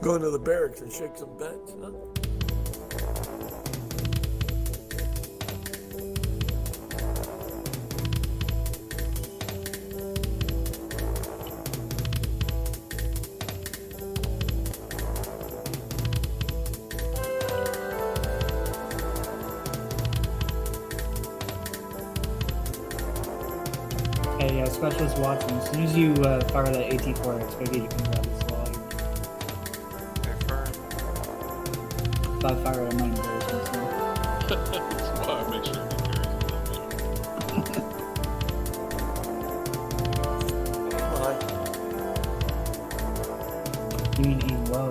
Go into the barracks and shake some beds, huh? Hey, specialist Watson, as soon as you fire that AT-4, I expect you to come grab this log. Confirm. If I fire it, I might embarrass myself. That's why I make sure he carries it. Hi. You mean aim low?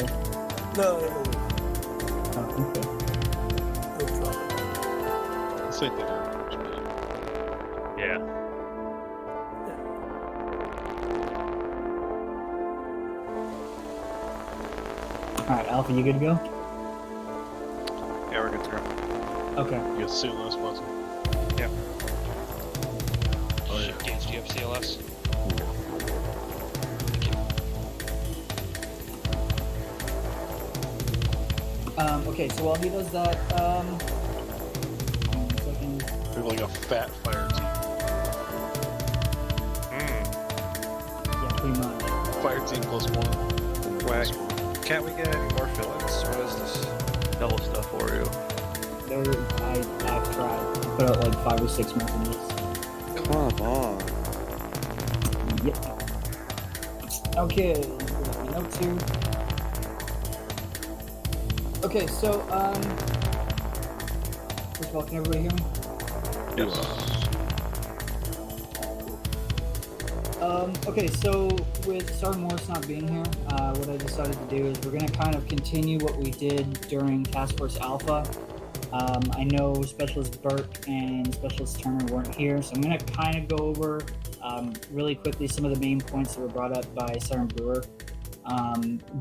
No, no. Oh, okay. No trouble. This ain't the Air Force, man. Yeah. Alright, Alpha, you good to go? Yeah, we're good to go. Okay. You got CLS, Watson? Yeah. Oh, yeah. Gage, do you have CLS? Okay, so while he does that, one second. We have like a fat fire team. Yeah, pretty much. Fire team +1. Whack. Can't we get any more fill-ins? What is this? Double stuff for you. I've tried. I put out like 5 or 6 messages. Come on. Yep. Okay, let me notes here. Okay, so, first of all, can everybody hear me? Yes. Okay, so with Sergeant Morris not being here, what I decided to do is we're going to kind of continue what we did during Task Force Alpha. I know Specialist Burke and Specialist Turner weren't here, so I'm going to kind of go over really quickly some of the main points that were brought up by Sergeant Brewer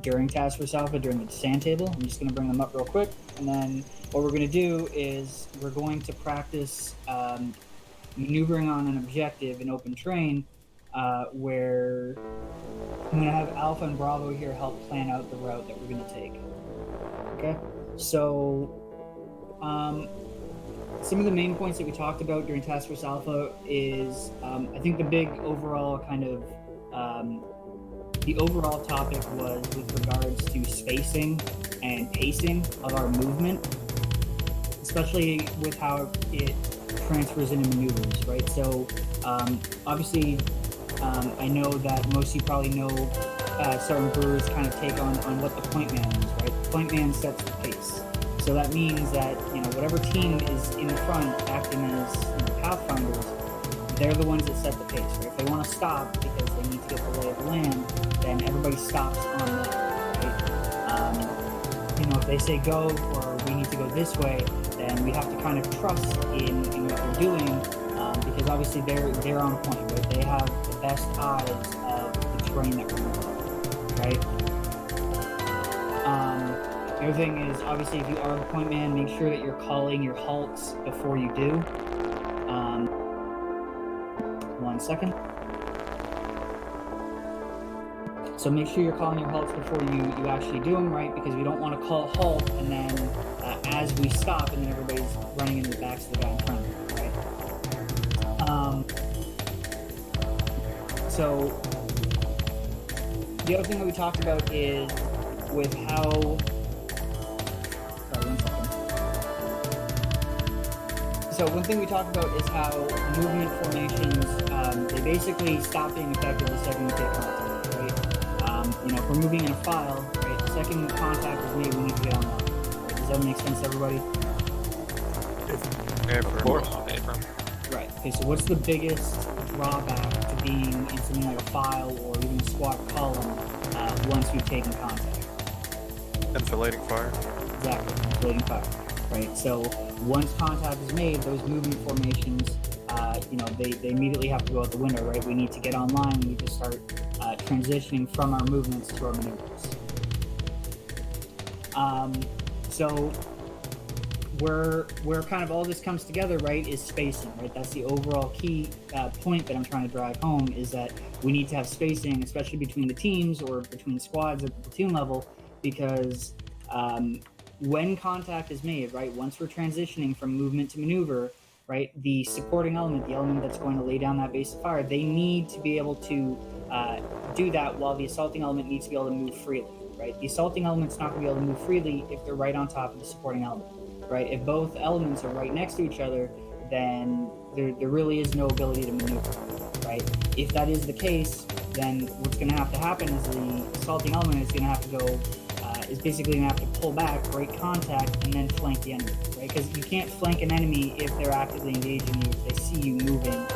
during Task Force Alpha, during the stand table. I'm just going to bring them up real quick, and then what we're going to do is we're going to practice maneuvering on an objective in open terrain, where I'm going to have Alpha and Bravo here help plan out the route that we're going to take. Okay? So, some of the main points that we talked about during Task Force Alpha is, I think the big overall kind of, the overall topic was with regards to spacing and pacing of our movement, especially with how it transfers into maneuvers, right? So, obviously, I know that most of you probably know Sergeant Brewer's kind of take on what the point man is, right? The point man sets the pace. So that means that, you know, whatever team is in the front acting as, you know, pathfinders, they're the ones that set the pace, right? If they want to stop because they need to get the lay of the land, then everybody stops on that, right? You know, if they say go or we need to go this way, then we have to kind of trust in what they're doing, because obviously they're on point, right? They have the best eyes of the terrain that we're moving, right? The other thing is, obviously, if you are the point man, make sure that you're calling your halts before you do. 1 second. So make sure you're calling your halts before you actually do them, right? Because we don't want to call halt and then as we stop and then everybody's running into the backs of the guy in front of them, right? So the other thing that we talked about is with how... Sorry, 1 second. So one thing we talked about is how movement formations, they basically stop being effective the second we take contact, right? You know, if we're moving in a file, right, the second contact is made, we need to get online. Right? Does that make sense to everybody? Right. Okay, so what's the biggest drawback to being in something like a file or even a squad column once we've taken contact? Enfilading fire. Exactly, enfilading fire. Right. So once contact is made, those movement formations, you know, they immediately have to go out the window. Right. We need to get online. We need to start transitioning from our movements to our maneuvers. So where kind of all this comes together, right, is spacing, right? That's the overall key point that I'm trying to drive home, is that we need to have spacing, especially between the teams or between squads at the platoon level, because when contact is made, right, once we're transitioning from movement to maneuver, right, the supporting element, the element that's going to lay down that base of fire, they need to be able to do that while the assaulting element needs to be able to move freely, right? The assaulting element's not going to be able to move freely if they're right on top of the supporting element, right? If both elements are right next to each other, then there really is no ability to maneuver, right? If that is the case, then what's going to have to happen is the assaulting element is going to have to go, is basically going to have to pull back, break contact, and then flank the enemy, right? Because you can't flank an enemy if they're actively engaging you, if they see you moving,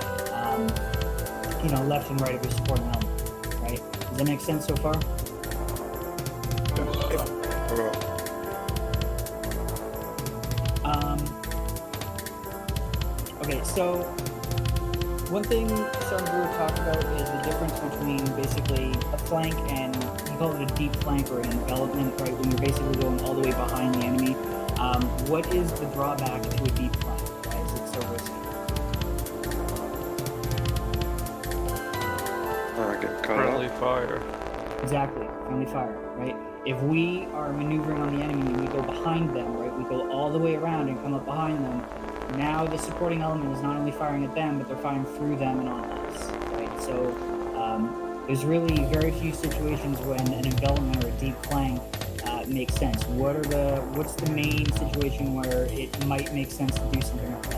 left and right of your supporting element, right? Does that make sense so far? Okay, so one thing Sergeant Brewer talked about is the difference between basically a flank and you call it a deep flank or an envelopment, right? When you're basically going all the way behind the enemy. What is the drawback to a deep flank? Why is it so risky? Get caught friendly up. Fire. Exactly, friendly fire, right? If we are maneuvering on the enemy and we go behind them, right? We go all the way around and come up behind them. Now the supporting element is not only firing at them, but they're firing through them and on us, right? So there's really very few situations when an envelopment or a deep flank makes sense. What's the main situation where it might make sense to do something like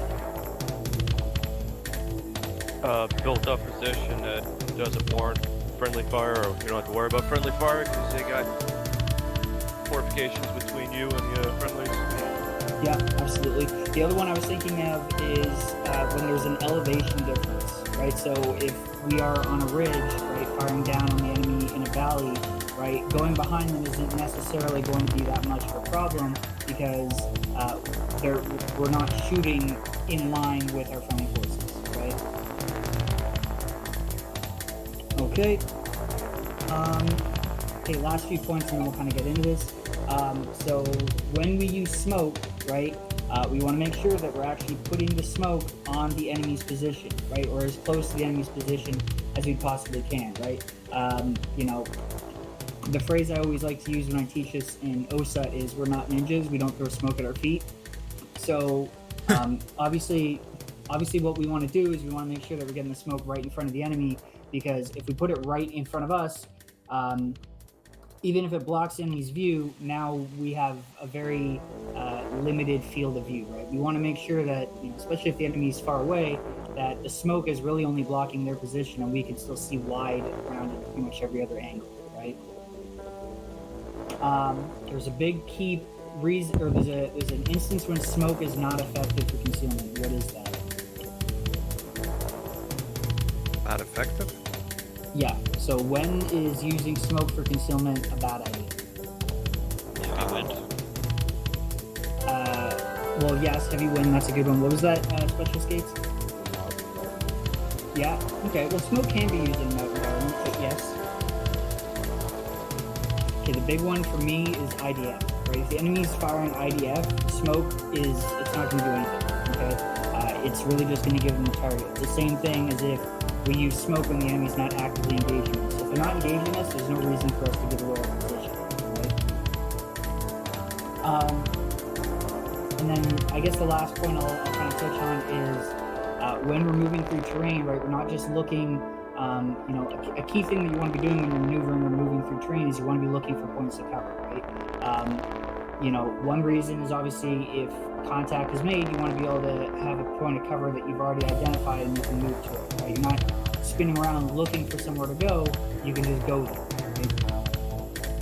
that? Built up position that doesn't warrant friendly fire, or you don't have to worry about friendly fire because they got fortifications between you and the friendlies. Yeah, absolutely. The other one I was thinking of is when there's an elevation difference, right? So if we are on a ridge, right, firing down on the enemy in a valley, right, going behind them isn't necessarily going to be that much of a problem because we're not shooting in line with our friendly forces, right? Okay. Okay, last few points and then we'll kind of get into this. So when we use smoke, right, we want to make sure that we're actually putting the smoke on the enemy's position, right, or as close to the enemy's position as we possibly can, right? The phrase I always like to use when I teach this in OSUT is we're not ninjas, we don't throw smoke at our feet. So obviously what we want to do is we want to make sure that we're getting the smoke right in front of the enemy, because if we put it right in front of us, even if it blocks the enemy's view, now we have a very limited field of view, right? We want to make sure that, especially if the enemy is far away, that the smoke is really only blocking their position and we can still see wide around at pretty much every other angle, right? There's a big key reason, or there's an instance when smoke is not effective for concealment. What is that? Not effective? Yeah, so when is using smoke for concealment a bad idea? Heavy wind. Well, yes, heavy wind, that's a good one. What was that, special skates? Yeah, okay, well, smoke can be used in a mountain environment, but yes. Okay, the big one for me is IDF, right? If the enemy's firing IDF, smoke it's not gonna do anything, okay? It's really just gonna give them a target. It's the same thing as if we use smoke when the enemy's not actively engaging us. So if they're not engaging us, there's no reason for us to give away our position, right? And then I guess the last point I'll kind of touch on is when we're moving through terrain, right? We're not just looking, a key thing that you want to be doing when you're maneuvering or moving through terrain is you want to be looking for points of cover, right? One reason is obviously if contact is made, you want to be able to have a point of cover that you've already identified and you can move to it, right? You're not spinning around looking for somewhere to go, you can just go there, right?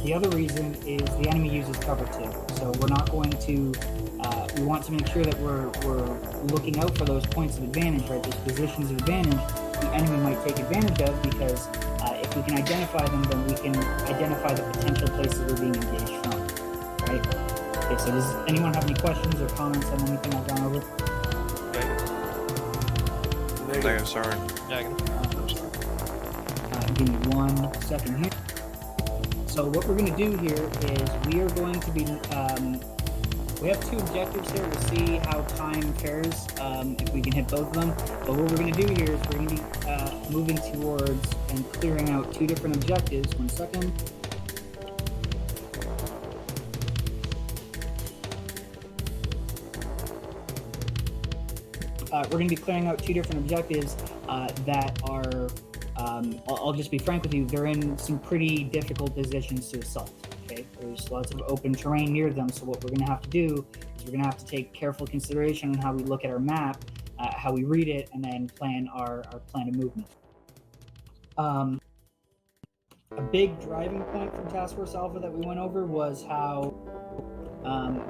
The other reason is the enemy uses cover too. So we're not going to, we want to make sure that we're looking out for those points of advantage, right? Those positions of advantage the enemy might take advantage of, because if we can identify them, then we can identify the potential places they're being engaged from, right? Okay, so does anyone have any questions or comments on anything I've gone over? Negative, sorry. Give me 1 second here. So what we're going to do here is we are going to be, we have 2 objectives here. We'll see how time fares, if we can hit both of them. But what we're going to do here is we're going to be moving towards and clearing out 2 different objectives. 1 second. we're going to be clearing out 2 different objectives that are. I'll just be frank with you. They're in some pretty difficult positions to assault. Okay, there's lots of open terrain near them. So what we're going to have to do is we're going to have to take careful consideration on how we look at our map, how we read it, and then plan our plan of movement. A big driving point from Task Force Alpha that we went over was how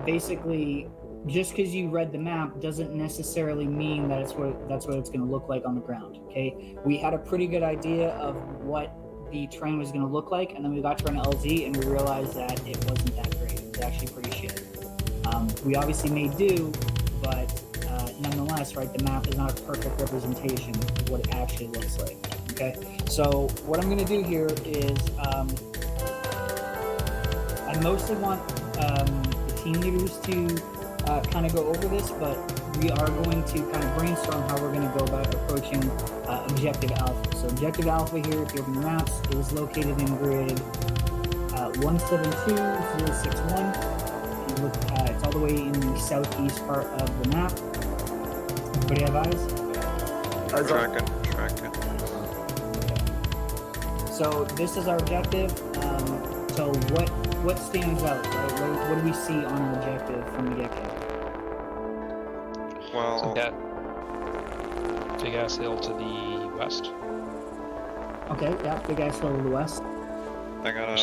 basically just because you read the map doesn't necessarily mean that that's what it's going to look like on the ground. Okay, we had a pretty good idea of what the terrain was going to look like, and then we got to an LZ and we realized that it wasn't that great. It was actually pretty shit. We obviously made do, but nonetheless, right, the map is not a perfect representation of what it actually looks like. Okay, so what I'm going to do here is I mostly want the team leaders to kind of go over this, but we are going to kind of brainstorm how we're going to go about approaching Objective Alpha. So Objective Alpha here, if you open your maps, is located in grid 172061. It's all the way in the southeast part of the map. Everybody have eyes? Tracking. So this is our objective. So what stands out, right? What do we see on our objective from the get-go? Well, that big ass hill to the west. Okay, yeah, big ass hill to the west. I gotta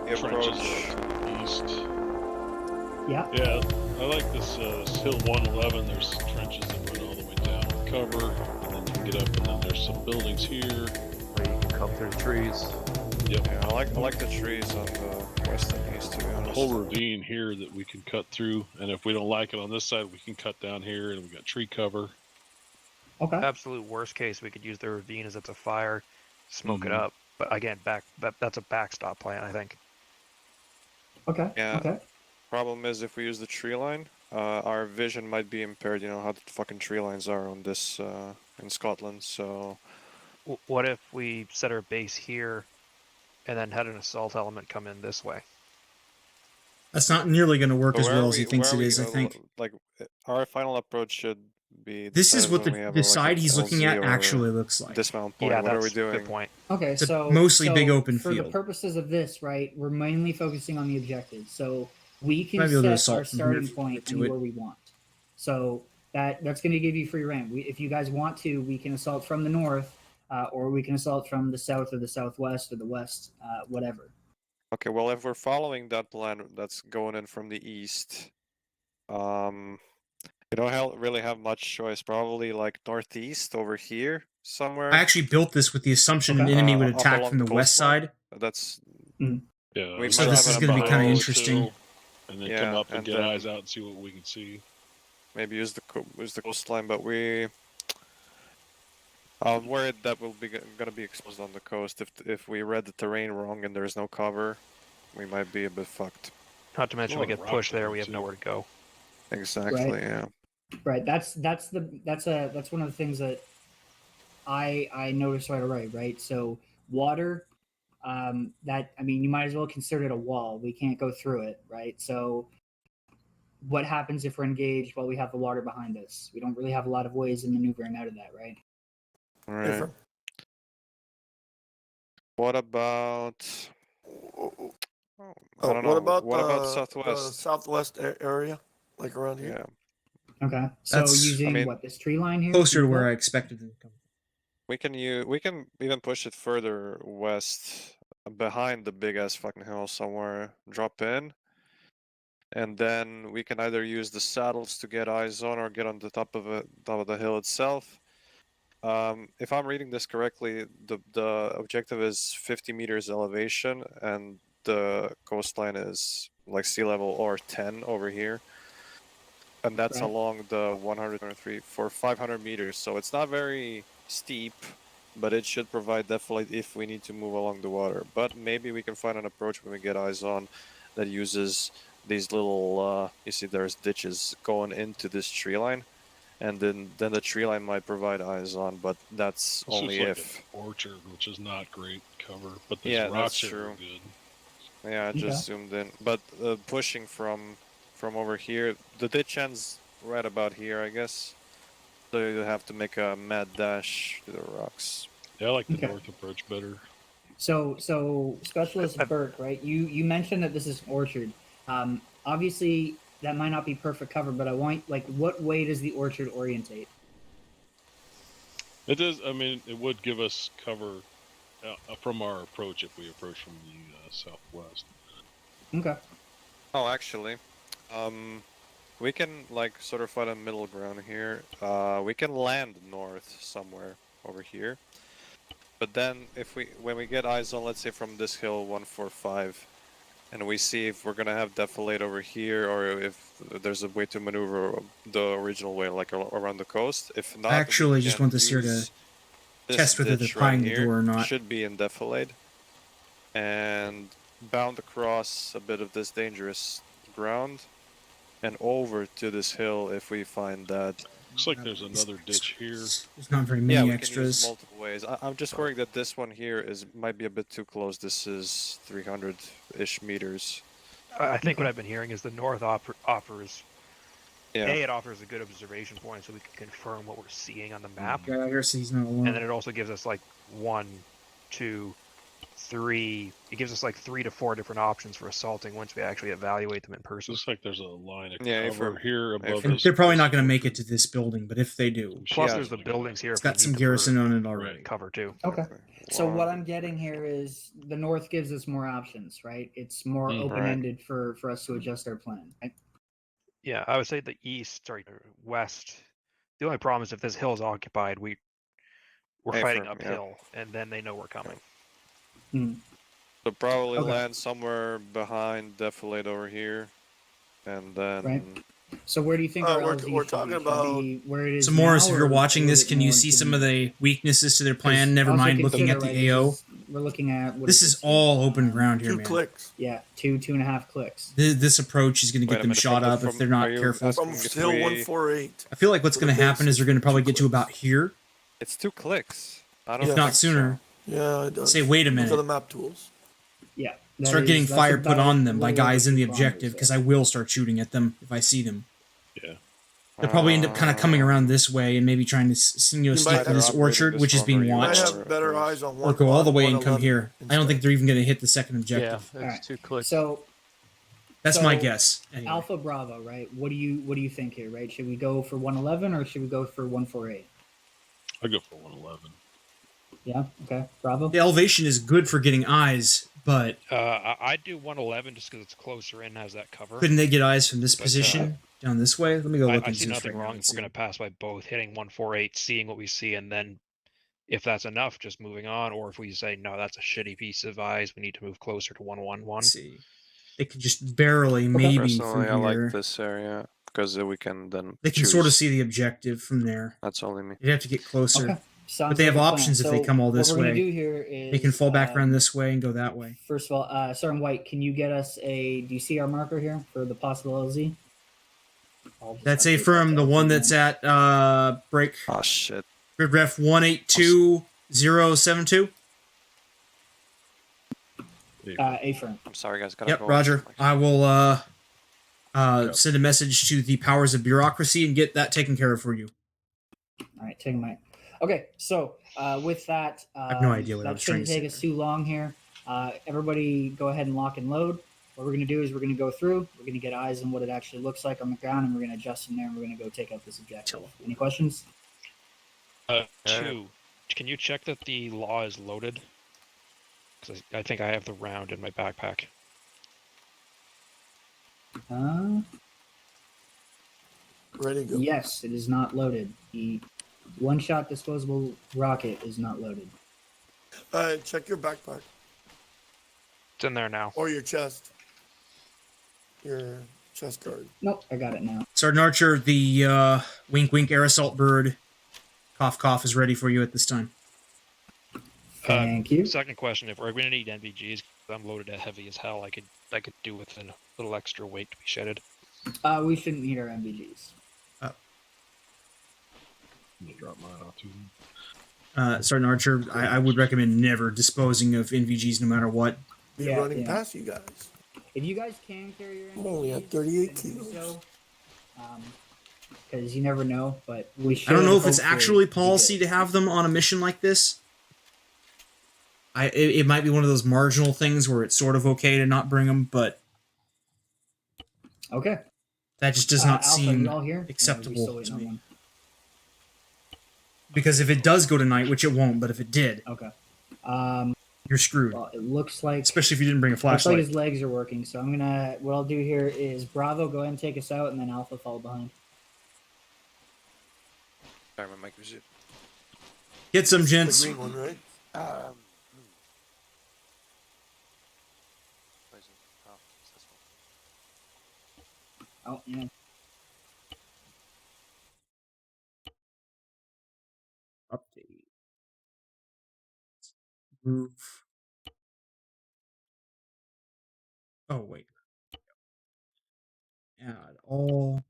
Trenches approach. to the east. Yeah. Yeah, I like this hill 111. There's trenches that run all the way down with cover, and then you can get up, and then there's some buildings here. Where you can come through the trees. Yep. Yeah, I like the trees on the west and east, to be A honest. whole ravine here that we can cut through, and if we don't like it on this side, we can cut down here, and we got tree cover. Okay. Absolute worst case, we could use the ravine as it's a fire, smoke it Mhm. up. But again, that's a backstop plan, I think. Okay. Yeah. Okay. Problem is, if we use the tree line, our vision might be impaired. You know how the fucking tree lines are on this in Scotland. So What if we set our base here, and then had an assault element come in this way? That's not nearly going to work But as where well are as he we- thinks where it are is, we, I think. Like, our final approach should be. This is decided what when we the have, side an he's looking LZ at or actually looks like. dismount point. Yeah, What are we that's a doing? good point. Okay. It's a So mostly big open for the field. purposes of this, right, we're mainly focusing on the objective. So we can Might be able to set assault our from here starting if we point get to anywhere it. we want. So that's going to give you free reign. If you guys want to, we can assault from the north, or we can assault from the south or the southwest or the west, whatever. Okay, well, if we're following that plan that's going in from the east, we don't really have much choice. Probably like northeast over here somewhere. I actually built this with the assumption an Okay. enemy would Up attack along from the west coastline. side. That's Yeah, We So might this have is it going to be behind kind of this interesting. and then Yeah, come up and and get then- eyes out and see what we can see. maybe use the coastline, but I'm worried that we'll be gonna be exposed on the coast. If we read the terrain wrong and there's no cover, we might be a bit fucked. Not to mention we lot of get rock pushed there, there, we have too. nowhere to go. Exactly. Right. Yeah. Right. That's one of the things that I noticed right away. Right. So water, that, I mean, you might as well consider it a wall. We can't go through it. Right. So what happens if we're engaged while we have the water behind us? We don't really have a lot of ways of maneuvering out of that. Right. All right. Different. What about? I Oh, don't know. what about what about the southwest? southwest area, like around here? Yeah. Okay. So That's- using I mean, what, this tree line here? Closer to where I expected it to come. We can even push it further west, behind the big ass fucking hill somewhere. Drop in, and then we can either use the saddles to get eyes on, or get on the top of the hill itself. If I'm reading this correctly, the objective is 50 meters elevation, and the coastline is like sea level or 10 over here, and that's Right. along the 103 for 500 meters. So it's not very steep, but it should provide definitely if we need to move along the water. But maybe we can find an approach when we get eyes on that uses these little. You see, there's ditches going into this tree line. And then the tree line might provide eyes on, but that's This only looks like if. an orchard, which is not great cover, but these Yeah, rocks that's here true. are good. Yeah, I just zoomed in. But pushing from over here, the ditch ends right about here, I guess. So you have to make a mad dash to the rocks. Yeah, I like the Okay. north approach better. So Specialist Burke, right? You mentioned that this is an orchard. Obviously, that might not be perfect cover, but I want what way does the orchard orientate? It does. I mean, it would give us cover from our approach if we approach from the southwest. Okay. Oh, actually, we can like sort of find a middle ground here. We can land north somewhere over here. But then, when we get eyes on, let's say from this hill 145, and we see if we're gonna have defilade over here, or if there's a way to maneuver the original way, like around the coast. If not, I actually we just can want this here to use this test whether they're ditch prying the here. door or not. Should be in defilade, and bound across a bit of this dangerous ground, and over to this hill if we find that. Looks like there's another ditch here. There's not very Yeah, many we can use extras. multiple ways. I'm just worried that this one here might be a bit too close. This is 300-ish meters. I think what I've been hearing is the north offers. Yeah. A, it offers a good observation point, so we can confirm what we're seeing on the map, Yeah, I guess he's not alone. and then it also gives us like 1, 2, 3. It gives us like 3 to 4 different options for assaulting once we actually evaluate them in person. Looks like there's a line of Yeah, if cover we're- here above And this. they're probably not going to make it to this building, but if they do, Plus, Yeah. there's the buildings here. it's if we got some need them garrison for on it already. cover too. Okay. So Wow. what I'm getting here is the north gives us more options, right? It's more Mm, open-ended for us to adjust our plan. Right? Yeah, I would say the west. The only problem is if this hill is occupied, we're fighting Affirm, yeah. uphill, and then they know we're coming. So probably Okay. land somewhere behind defilade over here, and then Right. So where do you think our We're LZ should talking be? Should about- be where it is So, Morris, now, if you're or watching a little this, bit can you more see into some of the weaknesses to their plan? Never Also mind looking at consider, the right, AO. we're looking at what This is all open ground here, 2 man. clicks. Yeah, 2.5 clicks. This approach is going to Wait get a them minute, shot up if they're not are you careful. asking From if hill we- 148. I feel like what's For going the to happen base, is they're going to probably get to 2 about here, It's 2 clicks. I don't if think not so. sooner. Yeah, it does. Say, wait a Look at the minute. map tools. Yeah. Start getting that's fire put about on a them by little over guys in the 2 kilometers objective, because there. I will start shooting at them if I see them. Yeah. They'll probably end up kind of coming around this way and maybe trying to sneak might through have this operated orchard, this which is one, or being you I might watched, have better eyes on or one. go all the way and 111 come here. I don't think they're even going to hit the second objective. Yeah, Alright. it's 2 clicks. So That's my So, guess. Anyway. Alpha Bravo, right? What do you think here, right? Should we go for 111 or should we go for 148? I go for 111. Yeah. Okay. Bravo. The elevation is good for getting eyes, but I'd do 111 just because it's closer in, has that cover. couldn't they get eyes from this But, position down this way? Let me go look I and see see nothing right now wrong and if we're going to pass by both, hitting 148, seeing what we see, and then if that's enough, just moving on. Or if we say, no, that's a shitty piece of eyes, we need to move closer to 111. Let's see. They could just barely, maybe Personally, I from like here. this area because we can then. They can choose. sort of see the objective from there. That's only me. You'd have to get closer. Okay. Sounds But they have like a plan. options if they come all this what we're way. gonna do here is They can fall back around this way and go that way. First of all, Sergeant White, can you get us a? Do you see our marker here for the possible LZ? I'll just That's update a firm, that the one down. that's at break Oh shit. grid ref 182072. A firm. I'm sorry, guys. Gotta Yep, go. Roger. I will send a message to the powers of bureaucracy and get that taken care of for you. All right, take a mic. Okay, so with that, I have no idea what I that was trying shouldn't to take say us too long here. Everybody, go ahead and lock and load. What we're going to do is we're going to go through. We're going to get eyes on what it actually looks like on the ground, and we're going to adjust from there. And we're going to go take out this objective. Any questions? 2. Can you check that the law is loaded? Because I think I have the round in my backpack. Ready to go. Yes, it is not loaded. The one-shot disposable rocket is not loaded. Check your backpack It's in there now. or your chest. Your chest guard. Nope, I got it now. Sergeant Archer, the wink wink air assault bird, cough cough, is ready for you at this time. Thank you. Second question: if we're going to need NVGs, I'm loaded at heavy as hell. I could do with a little extra weight to be shedded. We shouldn't need our MVGs. I'm gonna drop mine off too. Sergeant Archer, I would recommend never disposing of NVGs no matter what. Be Yeah, running yeah. past you guys. If you guys can carry your I'm only NVGs, at 38 then do kilos. so. because you never know. But we should. I don't know if it's hopefully actually be policy good. to have them on a mission like this. It might be one of those marginal things where it's sort of okay to not bring them, but Okay. that just does not Alpha, seem you all here? Or are we acceptable still to waiting on me. one? Because if it does go tonight, which it won't, but if it did, Okay. you're screwed. Well, it looks like Especially if you didn't bring a looks like flashlight. his legs are working. So I'm gonna. What I'll do here is Bravo, go ahead and take us out, and then Alpha follow behind. Sorry, my mic was it. Get some, The gents. green one, right? Why is it- oh, it's this one. Oh yeah. Update. Move. Oh, wait. Add all.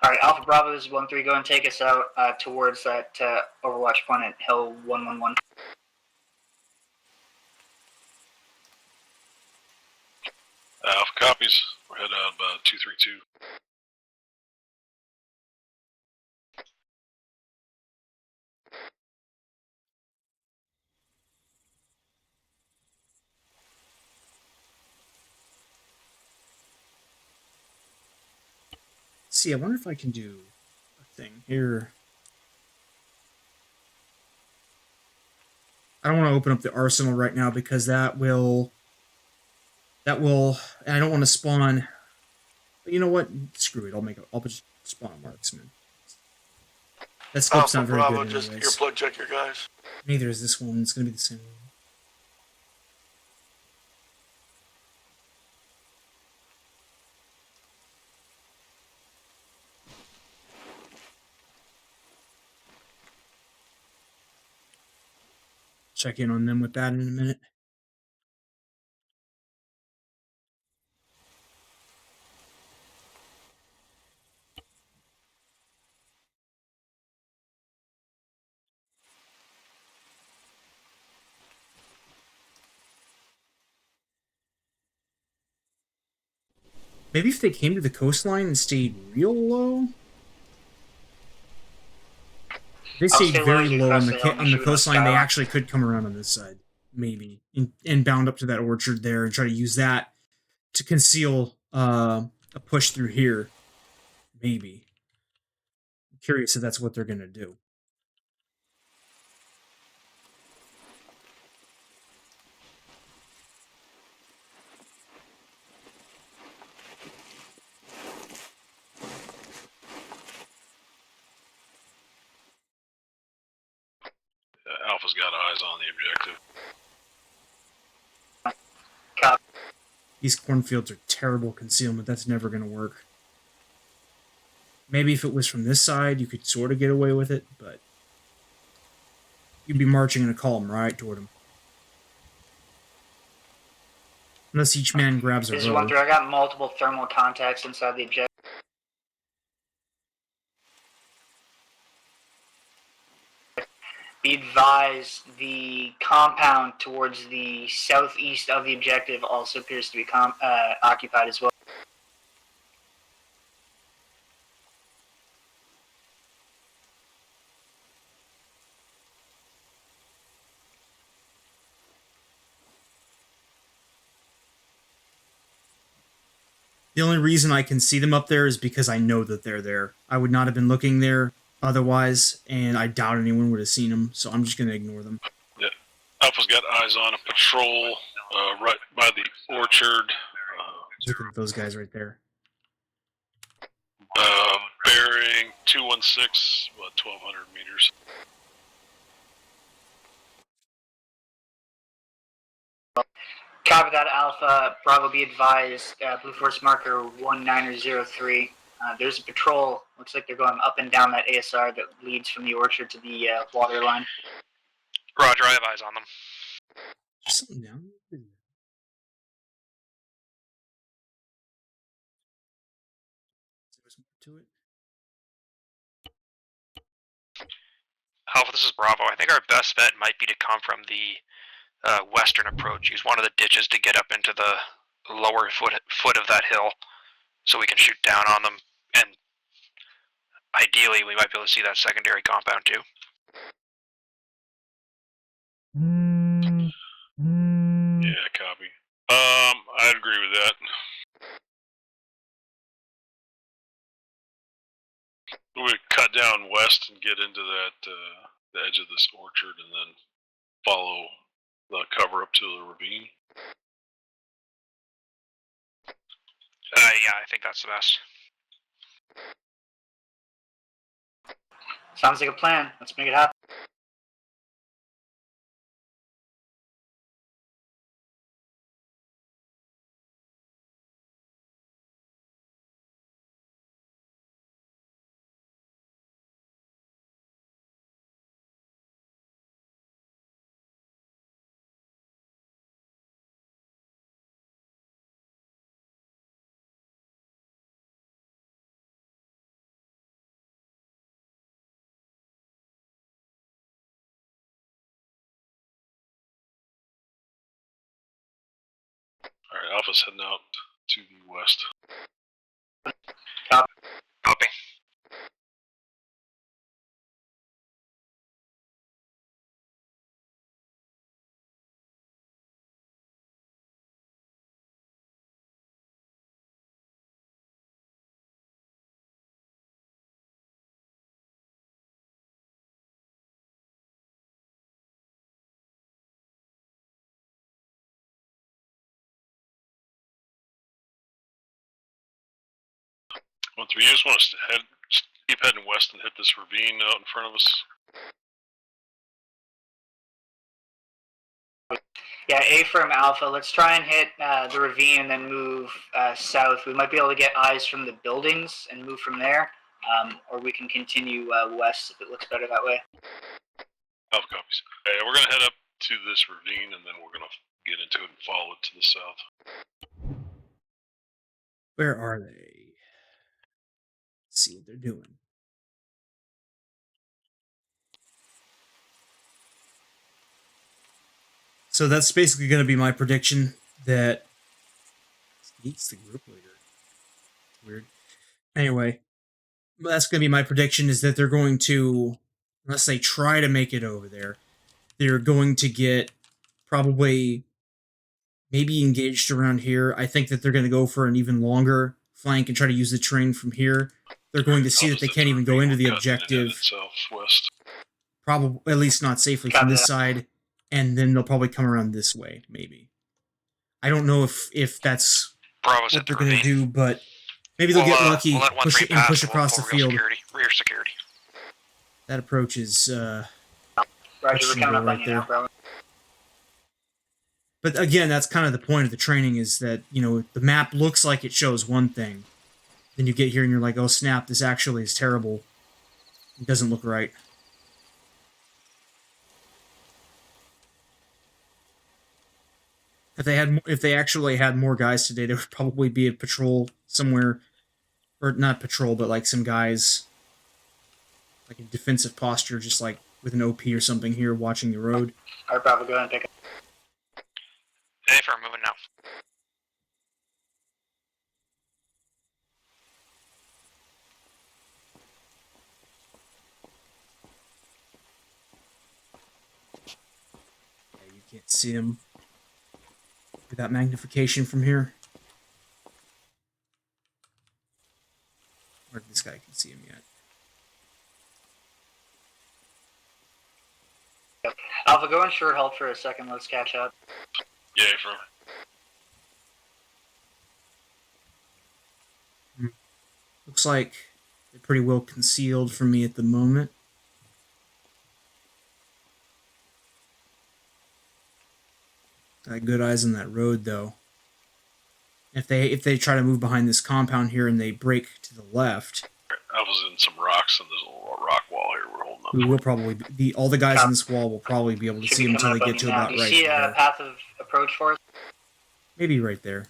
All right, Alpha Bravo, this is 1-3. Go and take us out towards that Overwatch point at Hill 111. Alpha copies. We're headed out about 232. See, I wonder if I can do a thing here. I don't want to open up the arsenal right now because that will, and I don't want to spawn. But you know what? Screw it. I'll just spawn a marksman. That scope's Alpha not very Bravo, good just anyways. earplug check your guys. Neither is this one. It's gonna be the same. Check in on them with that in a minute. Maybe if they came to the coastline and stayed real low. If they stayed very low on the coastline, they actually could come around on this side, maybe, and bound up to that orchard there and try to use that to conceal a push through here. Maybe. I'm curious if that's what they're gonna do. Alpha's got eyes on the objective. These cornfields are terrible concealment. That's never gonna work. Maybe if it was from this side, you could sort of get away with it, but you'd be marching in a column right toward them. Unless each man grabs a This is row. 1-3. I got multiple thermal contacts inside the objective. Be advised, the compound towards the southeast of the objective also appears to be occupied as well. The only reason I can see them up there is because I know that they're there. I would not have been looking there otherwise, and I doubt anyone would have seen them, so I'm just going to ignore them. Yeah. Alpha's got eyes on a patrol right by the orchard. Looking at those guys right there. Bearing 216, about 1,200 meters. Copy that, Alpha. Bravo, be advised. Blue Force marker 1903. There's a patrol. Looks like they're going up and down that ASR that leads from the orchard to the water line. Roger, I have eyes on them. There's something down there. There's more to it. Alpha, this is Bravo. I think our best bet might be to come from the western approach. Use one of the ditches to get up into the lower foot of that hill, so we can shoot down on them and ideally, we might be able to see that secondary compound too. Yeah, copy. I'd agree with that. We would cut down west and get into that the edge of this orchard, and then follow the cover up to the ravine. Yeah, I think that's the best. Sounds like a plan. Let's make it happen. Alright, Alpha's heading out to the west. Copy. You just want to keep heading west and hit this ravine out in front of us. Yeah, A firm Alpha. Let's try and hit the ravine and then move south. We might be able to get eyes from the buildings and move from there, or we can continue west if it looks better that way. Alpha copies. Okay, we're gonna head up to this ravine, and then we're gonna get into it and follow it to the south. Where are they? Let's see what they're doing. So that's basically going to be my prediction that Geek's the group leader. Weird. Anyway, that's going to be my prediction is that they're going to, unless they try to make it over there, they're going to get probably maybe engaged around here. I think that they're going to go for an even longer flank and try to use the terrain from here. They're going to see that they can't even go into the objective. Southwest. Probably, at least not safely from this side. And then they'll probably come around this way, maybe. I don't know if that's Bravo's what at the they're going to ravine. do, but maybe they'll get lucky, We'll let push 1-3 it, and pass, push and across the field. Rear security. That approach is Roger, we're coming questionable up right on you there. now, Bravo. But again, that's kind of the point of the training is that, you know, the map looks like it shows one thing. Then you get here and you're like, oh snap, this actually is terrible. It doesn't look right. If they actually had more guys today, there would probably be a patrol somewhere, or not patrol, but like some guys, like a defensive posture, just like with an OP or something here, watching the road. Alright, Bravo, go ahead and pick up. Hey, firm, moving now. Yeah, you can't see him without magnification from here. Or this guy can see him yet. Alpha, go on short halt for a second. Let's catch up. Yeah, from. Looks like they're pretty well concealed from me at the moment. Got good eyes on that road, though. If they try to move behind this compound here and they break to the left, I was in some rocks, and there's a little rock wall here we're holding up. we will probably be all the guys on this wall will probably be able to Should see be them until coming they up get on to you now. about Do you right see a there. path of approach for us? Maybe right there.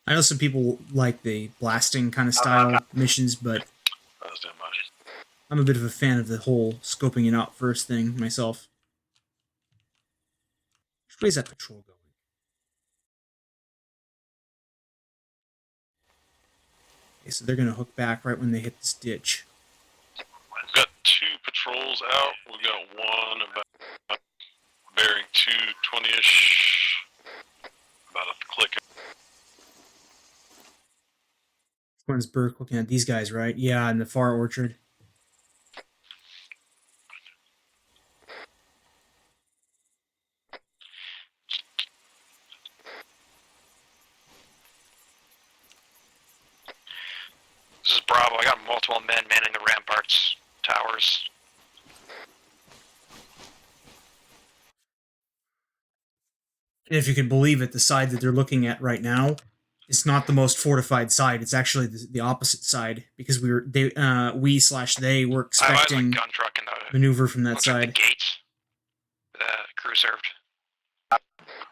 I know some people like the blasting kind of style missions, but That's damn much. I'm a bit of a fan of the whole scoping it out first thing myself. Which way is that patrol going? Okay, so they're gonna hook back right when they hit this ditch. We've got 2 patrols out. We've got one about bearing 220-ish. About a click. One's Burke looking at these guys, right? Yeah, in the far orchard. This is Bravo. I got multiple men manning the ramparts towers. And if you can believe it, the side that they're looking at right now is not the most fortified side. It's actually the opposite side because we were they were expecting gun truck in the maneuver from that looks like side. the gates. The crew served.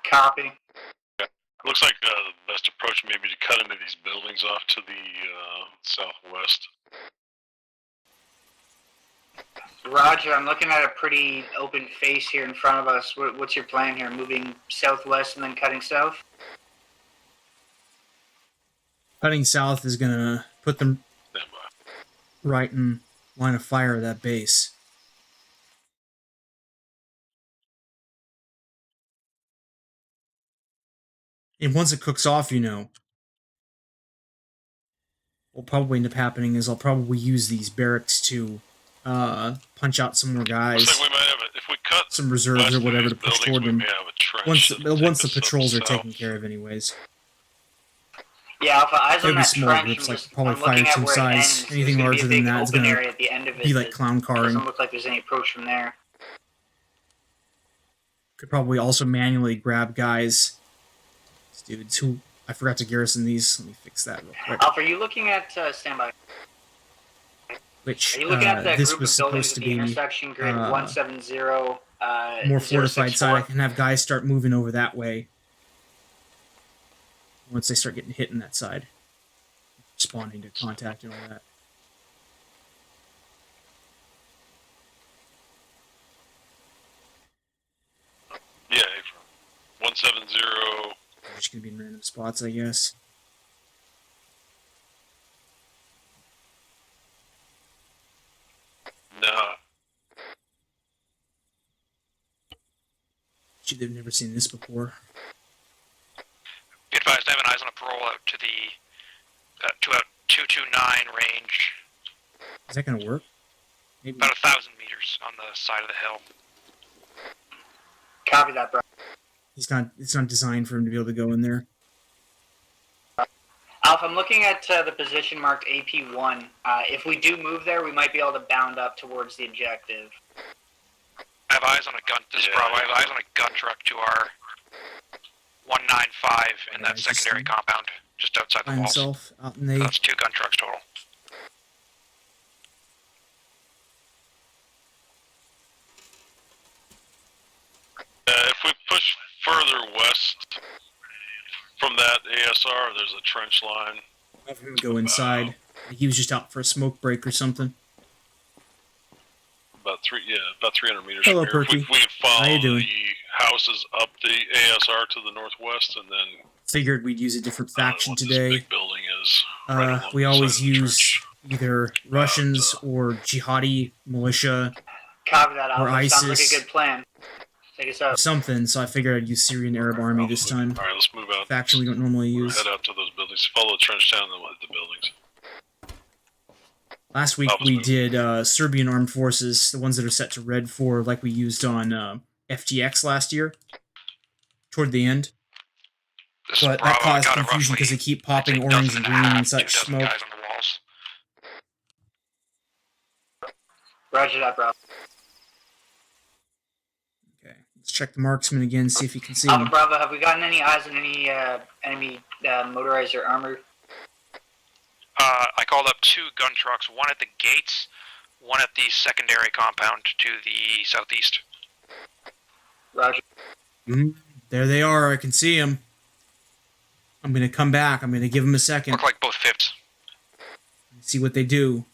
Copy. Looks like the best approach may be to cut into these buildings off to the southwest. Roger, I'm looking at a pretty open face here in front of us. What's your plan here? Moving southwest and then cutting south? Cutting south is gonna put them Stand by. right in line of fire of that base. And once it cooks off, you know, what'll probably end up happening is I'll probably use these barracks to punch out some more guys, Looks like we might have a, if we cut some reserves west or of whatever these to push buildings, toward we them. may have a trench Once that'll once the take us up patrols are south. taken care of, anyways. Yeah, Alpha, eyes There'll on be that small trench. groups, I'm like just, probably I'm looking fire at team where it size. ends. Anything There's gonna be larger a than big that is open gonna area at the end of it. be like that clown carring. doesn't look like there's any approach from there. Could probably also manually grab guys. These dudes who I forgot to garrison these. Let me fix that real quick. Alpha, are you looking at standby? Which Are you looking at that this group was of buildings supposed to at the be intersection grid uh, 170? more fortified side. I 064? can have guys start moving over that way once they start getting hit in that side, responding to contact and all that. Yeah, April. 170. They're just gonna be in random spots, I guess. No. Gee, they've never seen this before. Be advised, I have an eyes on a parole out to the 229 range. Is that gonna work? Maybe. About 1,000 meters on the side of the hill. Copy that, bro. It's not designed for him to be able to go in there. Alpha, I'm looking at the position marked AP1. If we do move there, we might be able to bound up towards the objective. I have eyes on a gun. This is Yeah. Bravo. I have eyes on a gun truck to our 195 in Yeah, that he's just secondary compound, just outside By the walls. himself out in the. That's 2 gun trucks total. If we push further west from that ASR, there's a trench line. Have him go inside. He was just out for a smoke break or something. About 300 meters Hello, from here. Perky. We could follow How you doing? the houses up the ASR to the northwest, and then Figured we'd use a different I don't know faction what this today. big building is. Right along We the always side of the use trench. either Russians or jihadi militia Copy that, Or Alpha. Sounds like ISIS. a good plan. Take us or out. something, so I figured I'd use Syrian Arab Army this time. All right, let's move out. Faction we don't normally use. Head out to those buildings. Follow the trench down, and then we'll hit the buildings. Last week we did Serbian armed forces, the ones that are set to red 4, like we used on FTX last year, toward the end. This is But Bravo. that caused I got confusion because they roughly, keep popping I'd say, orange dozen and a green half, and such 2 dozen smoke. guys on the walls. Roger that, bro. Okay, let's check the marksman again, see if you can see Alpha him. Bravo, have we gotten any eyes on any enemy motorized or armored? I called up 2 gun trucks, one at the gates, one at the secondary compound to the southeast. Roger. There they are, I can see them. I'm going to come back, I'm going to give them a second, Look like both fifths. see what they do.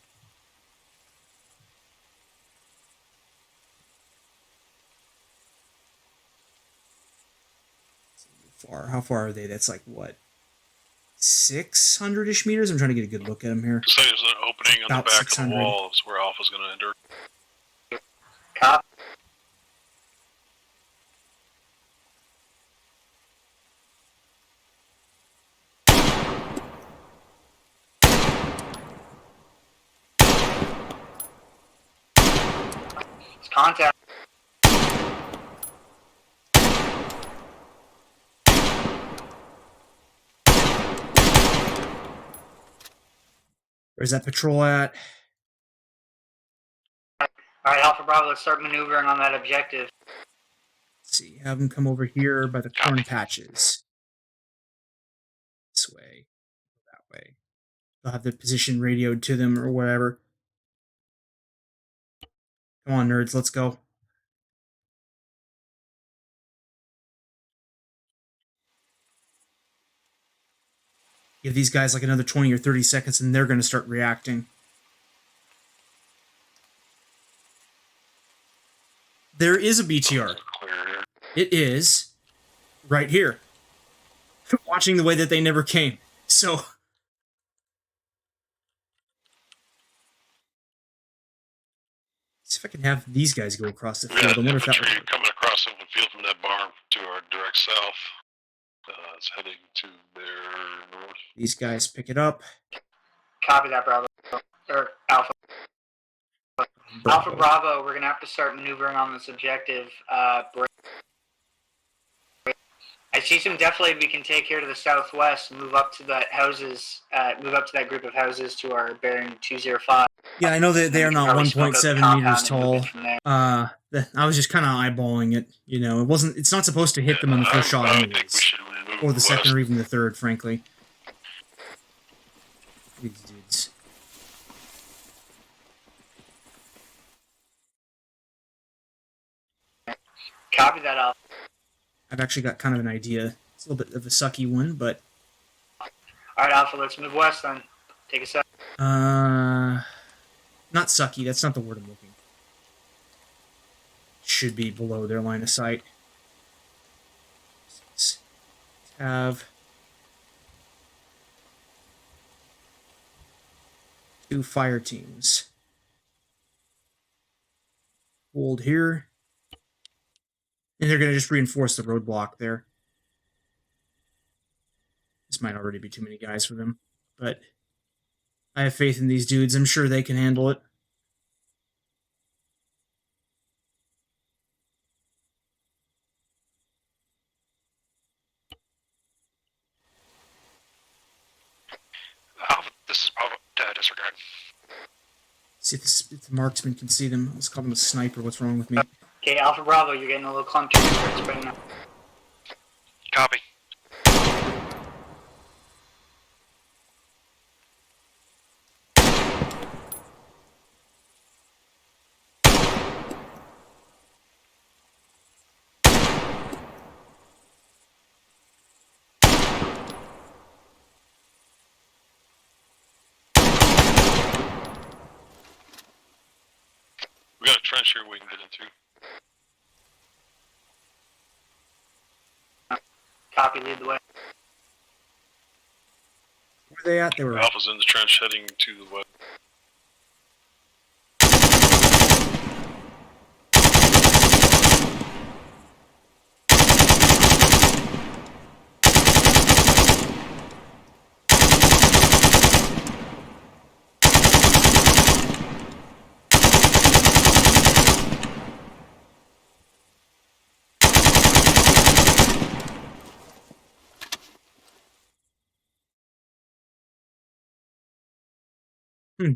far. How far are they? That's like what, 600-ish meters? I'm trying to get a good look at them here. So there's an opening on the About back 600. of the wall. Is where Alpha's going to enter. Cop. It's contact. Where's that patrol at? Alright, Alpha Bravo, let's start maneuvering on that objective. Let's see. Have them come over here by the corn patches. This way. That way. They'll have the position radioed to them or whatever. Come on, nerds. Let's go. Give these guys like another 20 or 30 seconds and they're going to start reacting. There is a BTR. It is right here. Watching the way that they never came. So see if I can have these guys go across the field. I wonder if that would work. Coming across the field from that barn to our direct south. It's heading to their north. These guys pick it up. Copy that, Bravo. Or Alpha. Alpha Bravo, we're going to have to start maneuvering on this objective. I see some definitely we can take here to the southwest, move up to that houses, move up to that group of houses to our bearing 205. Yeah, I know that they are not 1.7 meters tall. I was just kind of eyeballing it. You know, it's not supposed to hit them on the first shot anyways. Or the second or even the third, frankly. These dudes. Copy that, Alpha. I've actually got kind of an idea. It's a little bit of a sucky one, but... Alright, Alpha, let's move west then. Take a sec. Not sucky, that's not the word I'm looking. Should be below their line of sight. Let's have... 2 fire teams. Hold here. And they're going to just reinforce the roadblock there. This might already be too many guys for them, but I have faith in these dudes. I'm sure they can handle it. Alpha, this is Bravo. Disregard. See if the marksman can see them. Let's call them a sniper. What's wrong with me? Okay, Alpha Bravo, you're getting a little clumpy. Start spreading out. Copy. We got a trench here we can get into. Copy, lead the way. Where are they at? They were... Alpha's in the trench heading to the west.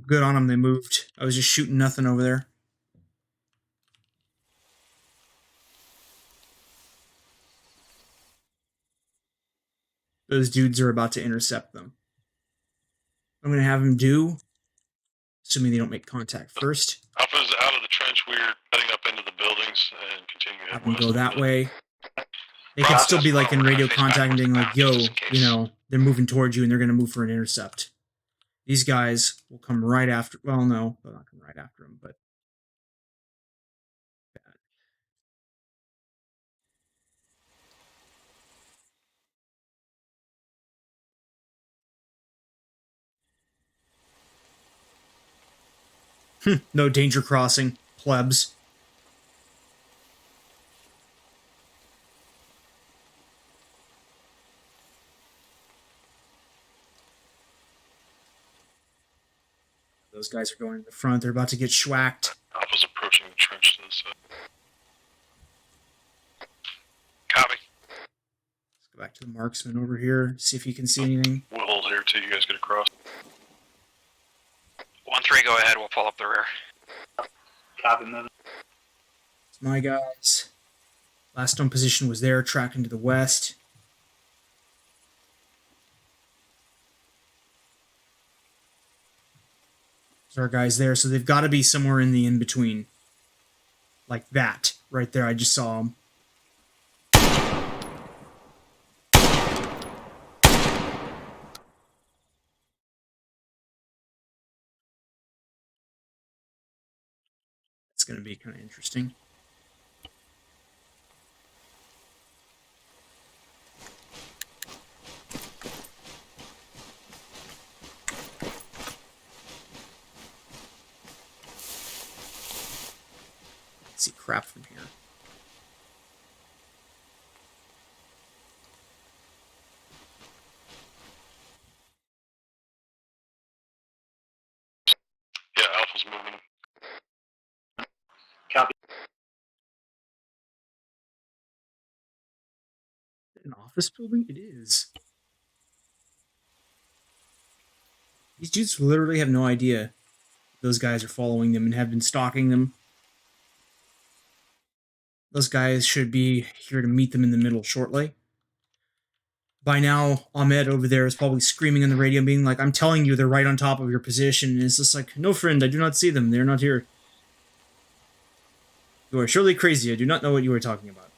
Good on them, they moved. I was just shooting nothing over there. Those dudes are about to intercept them. I'm going to have them do, assuming they don't make contact first. Alpha's out of the trench. We're heading up into the buildings and continue to Have head them west. go that way. They could still be like in radio contact and being like, yo, you know, they're moving towards you and they're going to move for an intercept. These guys will come right after. Well, no, they'll not come right after them, but No danger crossing, plebs. Those guys are going to the front. They're about to get schwacked. Alpha's approaching the trench to the side. Copy. Let's go back to the marksman over here, see if he can see anything. We'll hold here till you guys get across. 1-3, go ahead. We'll pull up the rear. Copy, moving. It's my guys. Last known position was there, tracking to the west. There's our guys there, so they've got to be somewhere in the in-between. Like that, right there, I just saw them. It's going to be kind of interesting. See crap from here. Yeah, Alpha's moving. Copy. An office building? It is. These dudes literally have no idea those guys are following them and have been stalking them. Those guys should be here to meet them in the middle shortly. By now, Ahmed over there is probably screaming on the radio, being like, I'm telling you, they're right on top of your position. And it's just like, no, friend, I do not see them. They're not here. You are surely crazy. I do not know what you are talking about.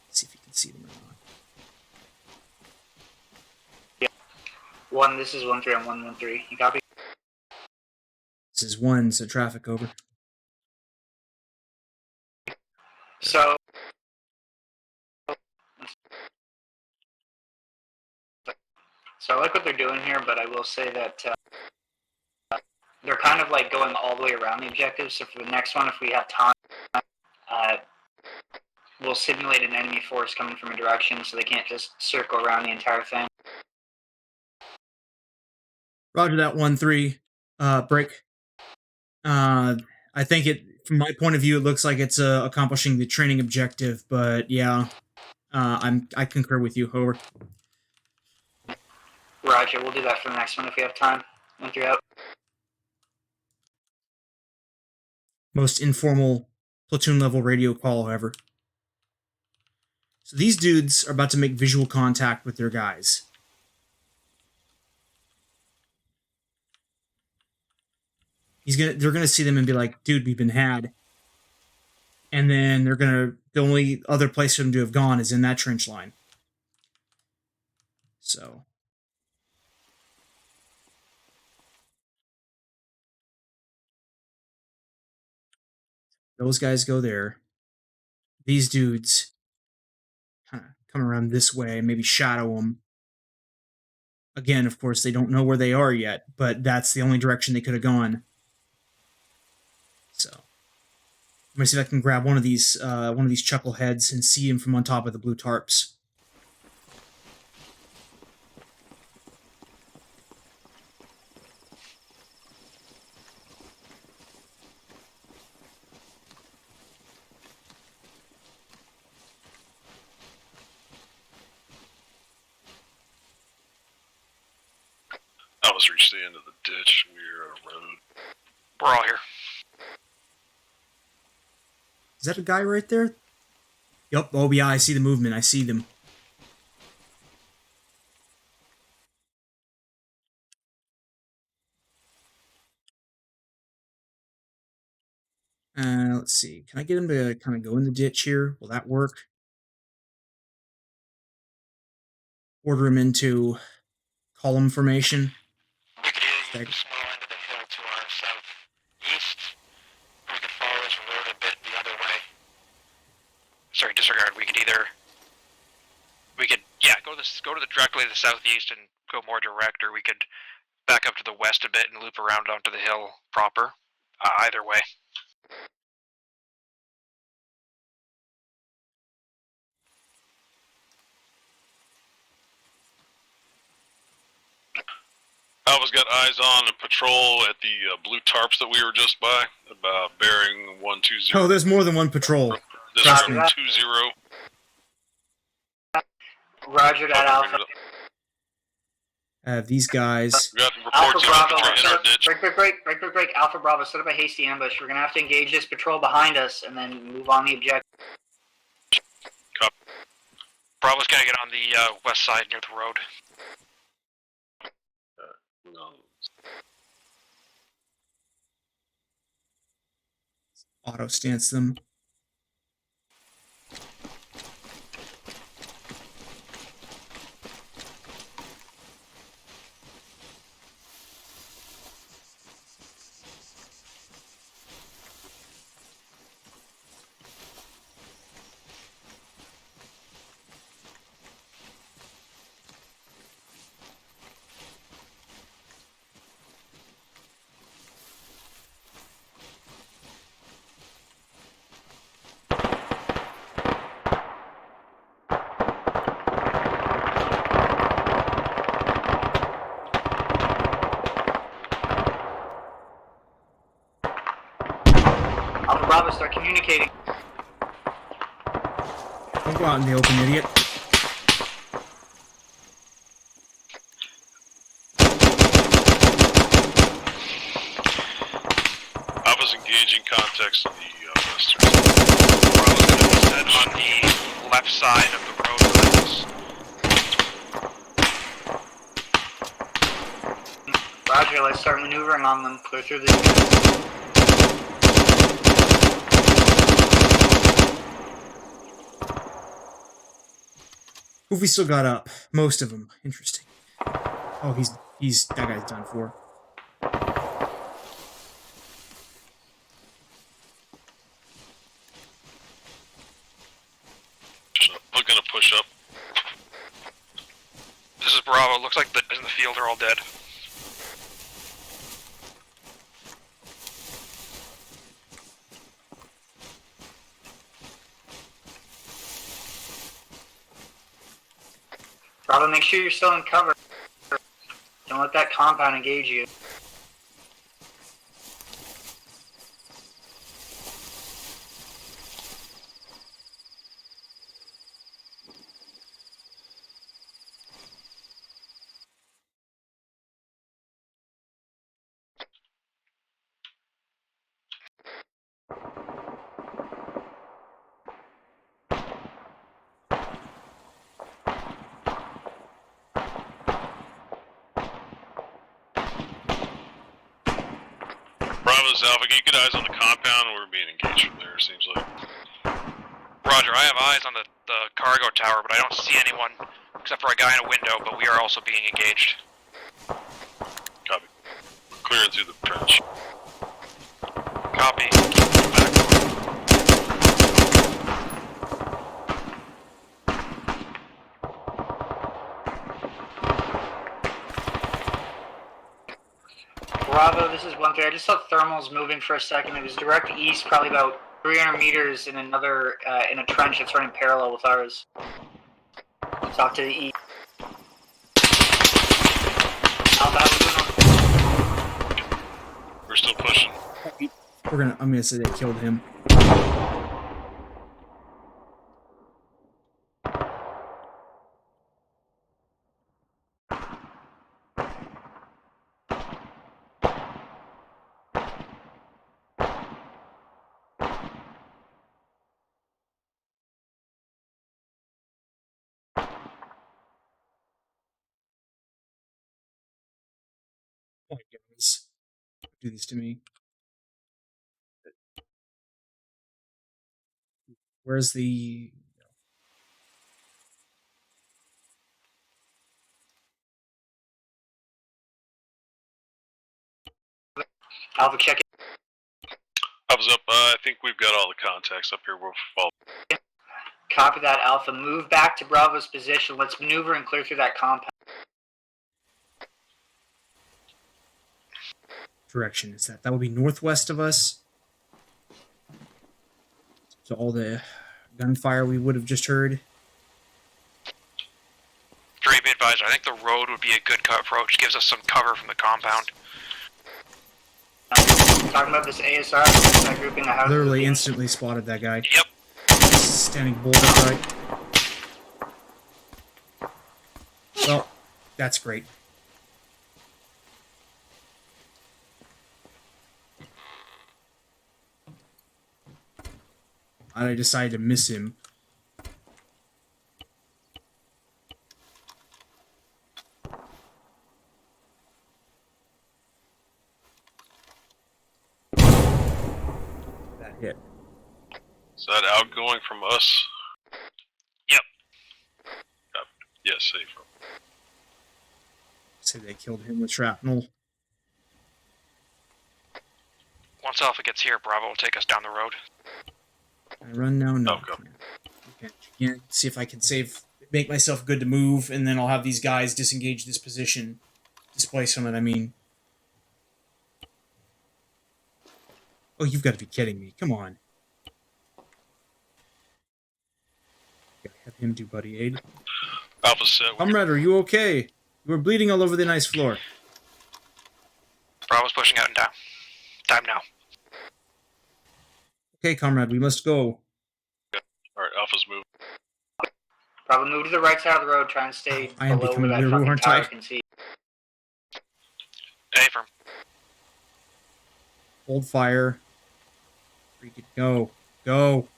Let's see if you can see them or not. One, this is 1-3 on 1-1-3. You copy? This is 1, so traffic over. So I like what they're doing here, but I will say that they're kind of like going all the way around the objective. So for the next one, if we have time, we'll simulate an enemy force coming from a direction so they can't just circle around the entire thing. Roger that, 1-3. Break. I think it, from my point of view, it looks like it's accomplishing the training objective, but yeah, I concur with you, Howard. Roger, we'll do that for the next one if we have time. 1-3 out. Most informal platoon level radio call, however. So these dudes are about to make visual contact with their guys. They're gonna see them and be like, dude, we've been had. And then the only other place for them to have gone is in that trench line. So those guys go there. These dudes kind of come around this way, maybe shadow them. Again, of course, they don't know where they are yet, but that's the only direction they could have gone. So I'm gonna see if I can grab one of these chuckleheads and see him from on top of the blue tarps. Alpha's reached the end of the ditch. We're on a road. We're all here. Is that a guy right there? Yup. Oh, yeah, I see the movement. I see them. Let's see. Can I get him to kind of go in the ditch here? Will that work? Order him into column formation. We could either use the small end of the hill to our southeast, or we could follow this road a bit the other way. Sorry, disregard. We could go to the directly to the southeast and go more direct, or we could back up to the west a bit and loop around onto the hill proper. Either way. Alpha's got eyes on and patrol at the blue tarps that we were just by, about bearing 120. Oh, there's more than one patrol. This Trust is me. 20. Roger that, Alpha. These guys. We got Alpha reports of Bravo, infantry in set our up, ditch. break. Alpha Bravo, set up a hasty ambush. We're gonna have to engage this patrol behind us and then move on the objective. Bravo's gotta get on the west side near the road. No. Auto stance them. Alpha Bravo, start communicating. Don't go out in the open, idiot. Alpha's engaging context in the western. Bravo's gonna be set on the left side of the road behind us. Roger, let's start maneuvering on them. Clear through the... Who've we still got up? Most of them. Interesting. Oh, that guy's done for. We're gonna push up. This is Bravo. Looks like the guys in the field are all dead. Bravo, make sure you're still in cover. Don't let that compound engage you. Bravo's Alpha, can you get eyes on the compound? We're being engaged from there, it seems like. Roger, I have eyes on the cargo tower, but I don't see anyone except for a guy in a window, but we are also being engaged. Copy. We're clearing through the trench. Copy. Back. Bravo, this is 1-3. I just saw thermals moving for a second. It was direct east, probably about 300 meters in another, in a trench that's running parallel with ours. Talk to the east. Alpha, We're still pushing. I'm gonna say they killed him. Oh my goodness. Do this to me. Where's the... Alpha, check it. Alpha's up. I think we've got all the contacts up here. We'll follow. Copy that, Alpha. Move back to Bravo's position. Let's maneuver and clear through that compound. direction is that? That would be northwest of us. So all the gunfire we would have just heard. Dream advisor, I think the road would be a good approach. Gives us some cover from the compound. Talking about this ASR, that grouping the houses. Literally instantly spotted that guy. Yep. Standing bolt upright. Well, that's great. I decided to miss him. That hit. Is that outgoing from us? Yep. Yes, safe. Say they killed him with shrapnel. Once Alpha gets here, Bravo will take us down the road. Can I run now? No. Okay. I can't. Yeah, see if I can make myself good to move, and then I'll have these guys disengage this position. Displace from it, I mean. Oh, you've got to be kidding me. Come on. Okay, have him do buddy aid. Alpha set. Comrade, are you okay? You were bleeding all over the nice floor. Bravo's pushing out in time. Time now. Okay, comrade, we must go. Alright, Alpha's moving. Bravo, move to the right side of the road. Try and stay I am below becoming where that weird, fucking aren't tower I? can see. Hey, firm. Hold fire. Freaking go. Go.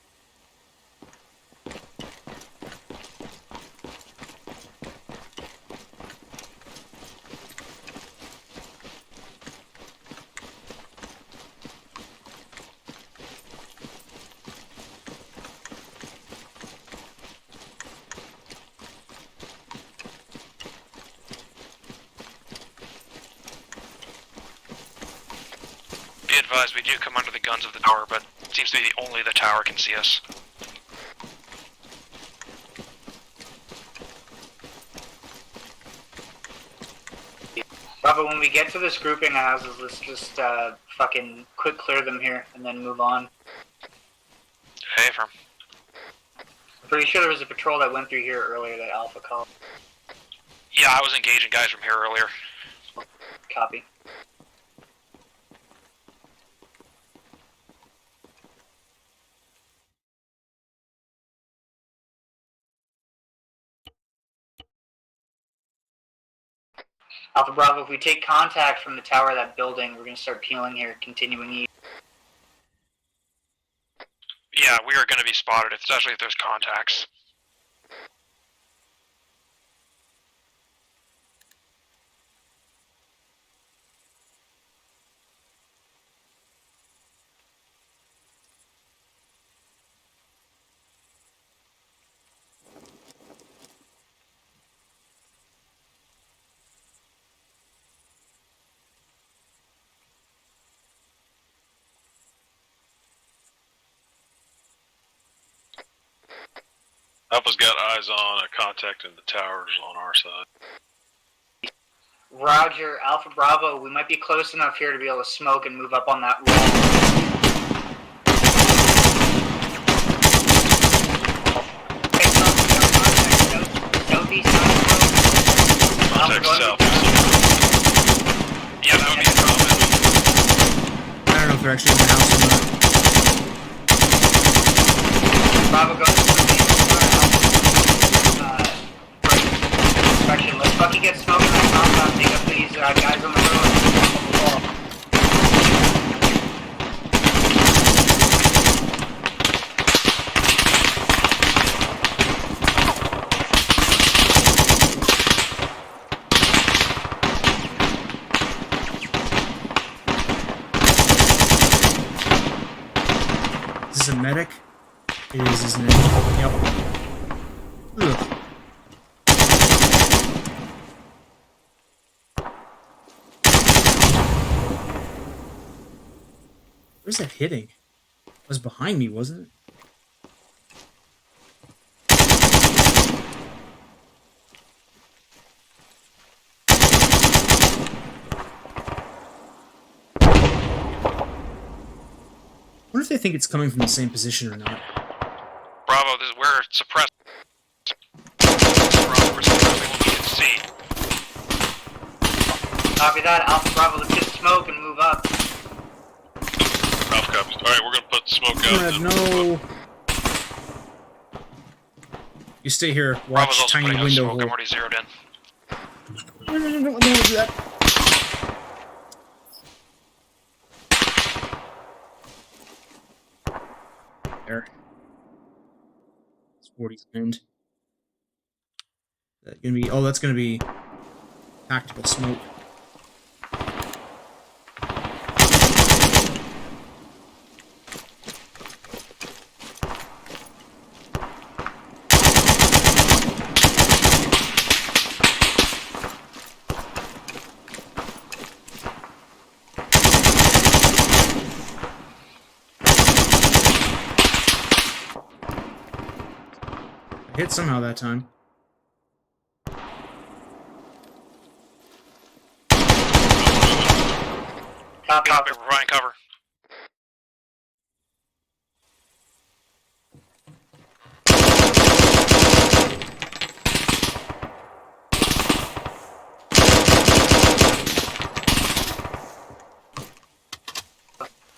Be advised, we do come under the guns of the tower, but it seems to be only the tower can see us. Bravo, when we get to this grouping of houses, let's just fucking quick clear them here and then move on. Hey, firm. Pretty sure there was a patrol that went through here earlier that Alpha called. Yeah, I was engaging guys from here earlier. Copy. Alpha Bravo, if we take contact from the tower of that building, we're going to start peeling here, continuing east. Yeah, we are going to be spotted, especially if there's contacts. Alpha's got eyes on a contact in the towers on our side. Roger, Alpha Bravo, we might be close enough here to be able to smoke and move up on that wall. Hey, southeast side of the road. Contact Alpha, south. Yeah, that would be a problem. I don't know if they're actually in the house or not. Bravo, go to the direction. Let's fucking get smoke in that compound, take up these guys on the road. Is this a medic? It is, isn't it? Yep. Ugh. Where's that hitting? It was behind me, wasn't it? actually think it's coming from the same position or not. Bravo, we're suppressed. Bravo, we're suppressing what we can see. Copy that. Alpha Bravo, let's get smoke and move up. Alpha copies. Alright, we're gonna put smoke out. No. You stay here. Bravo's Watch also tiny putting out window smoke. hole. I'm already zeroed in. No, don't do that. There. It's 40's wind. That gonna be? Oh, that's gonna be tactical smoke. I hit somehow that time. Copy, we're providing cover.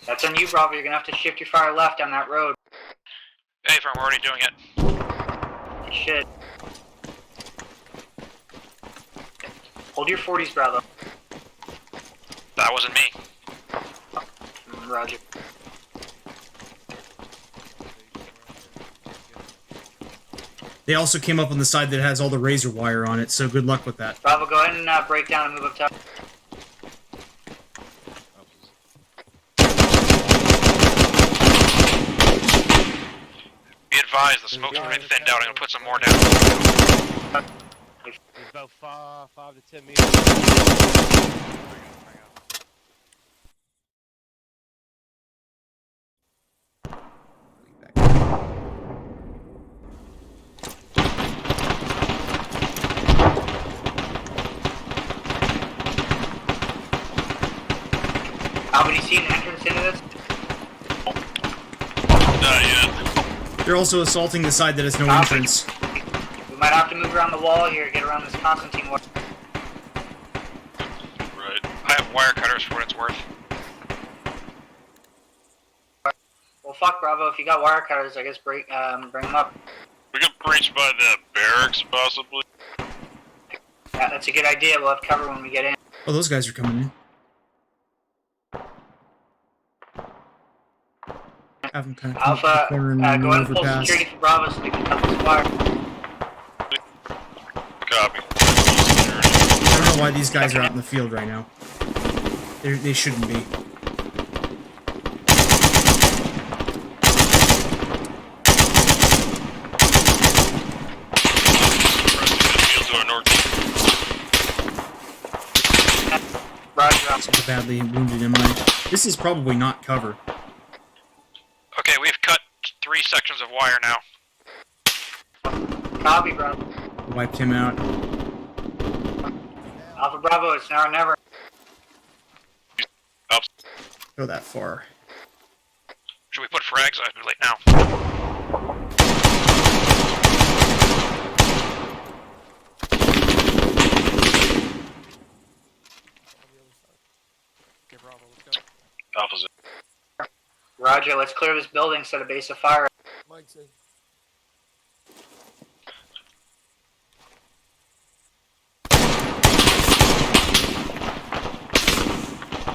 That's on you, Bravo. You're gonna have to shift your fire left down that road. Hey, firm, we're already doing it. Shit. Hold your 40s, Bravo. That wasn't me. Roger. They also came up on the side that has all the razor wire on it, so good luck with that. Bravo, go ahead and break down and move up top. Be advised, the smoke's pretty thinned out. I'm gonna put some more down. It's about 5 to 10 meters. Alpha, do you see an entrance into this? Not yet. They're also assaulting the side that has no Copy. entrance. We might have to move around the wall here, get around this Constantine wall. Right. I have wire cutters for what it's worth. Well, fuck, Bravo. If you got wire cutters, I guess bring them up. We could breach by the barracks, possibly. Yeah, that's a good idea. We'll have cover when we get in. Oh, those guys are coming in. Have them kind of come up to the Alpha, corner and go ahead and maneuver pull past. security for Bravo so we can cut this wire. Copy. I don't know why these guys are out in the field right now. They shouldn't be. To our northeast. Roger, So badly wounded am I? This is probably not cover. Okay, we've cut 3 sections of wire now. Copy, Bravo. Wiped him out. Alpha Bravo, it's now or never. Go that far. Should we put frags? I'm late now. Okay, Bravo, let's go. Alpha's in. Roger, let's clear this building, set a base of fire. Mike's in.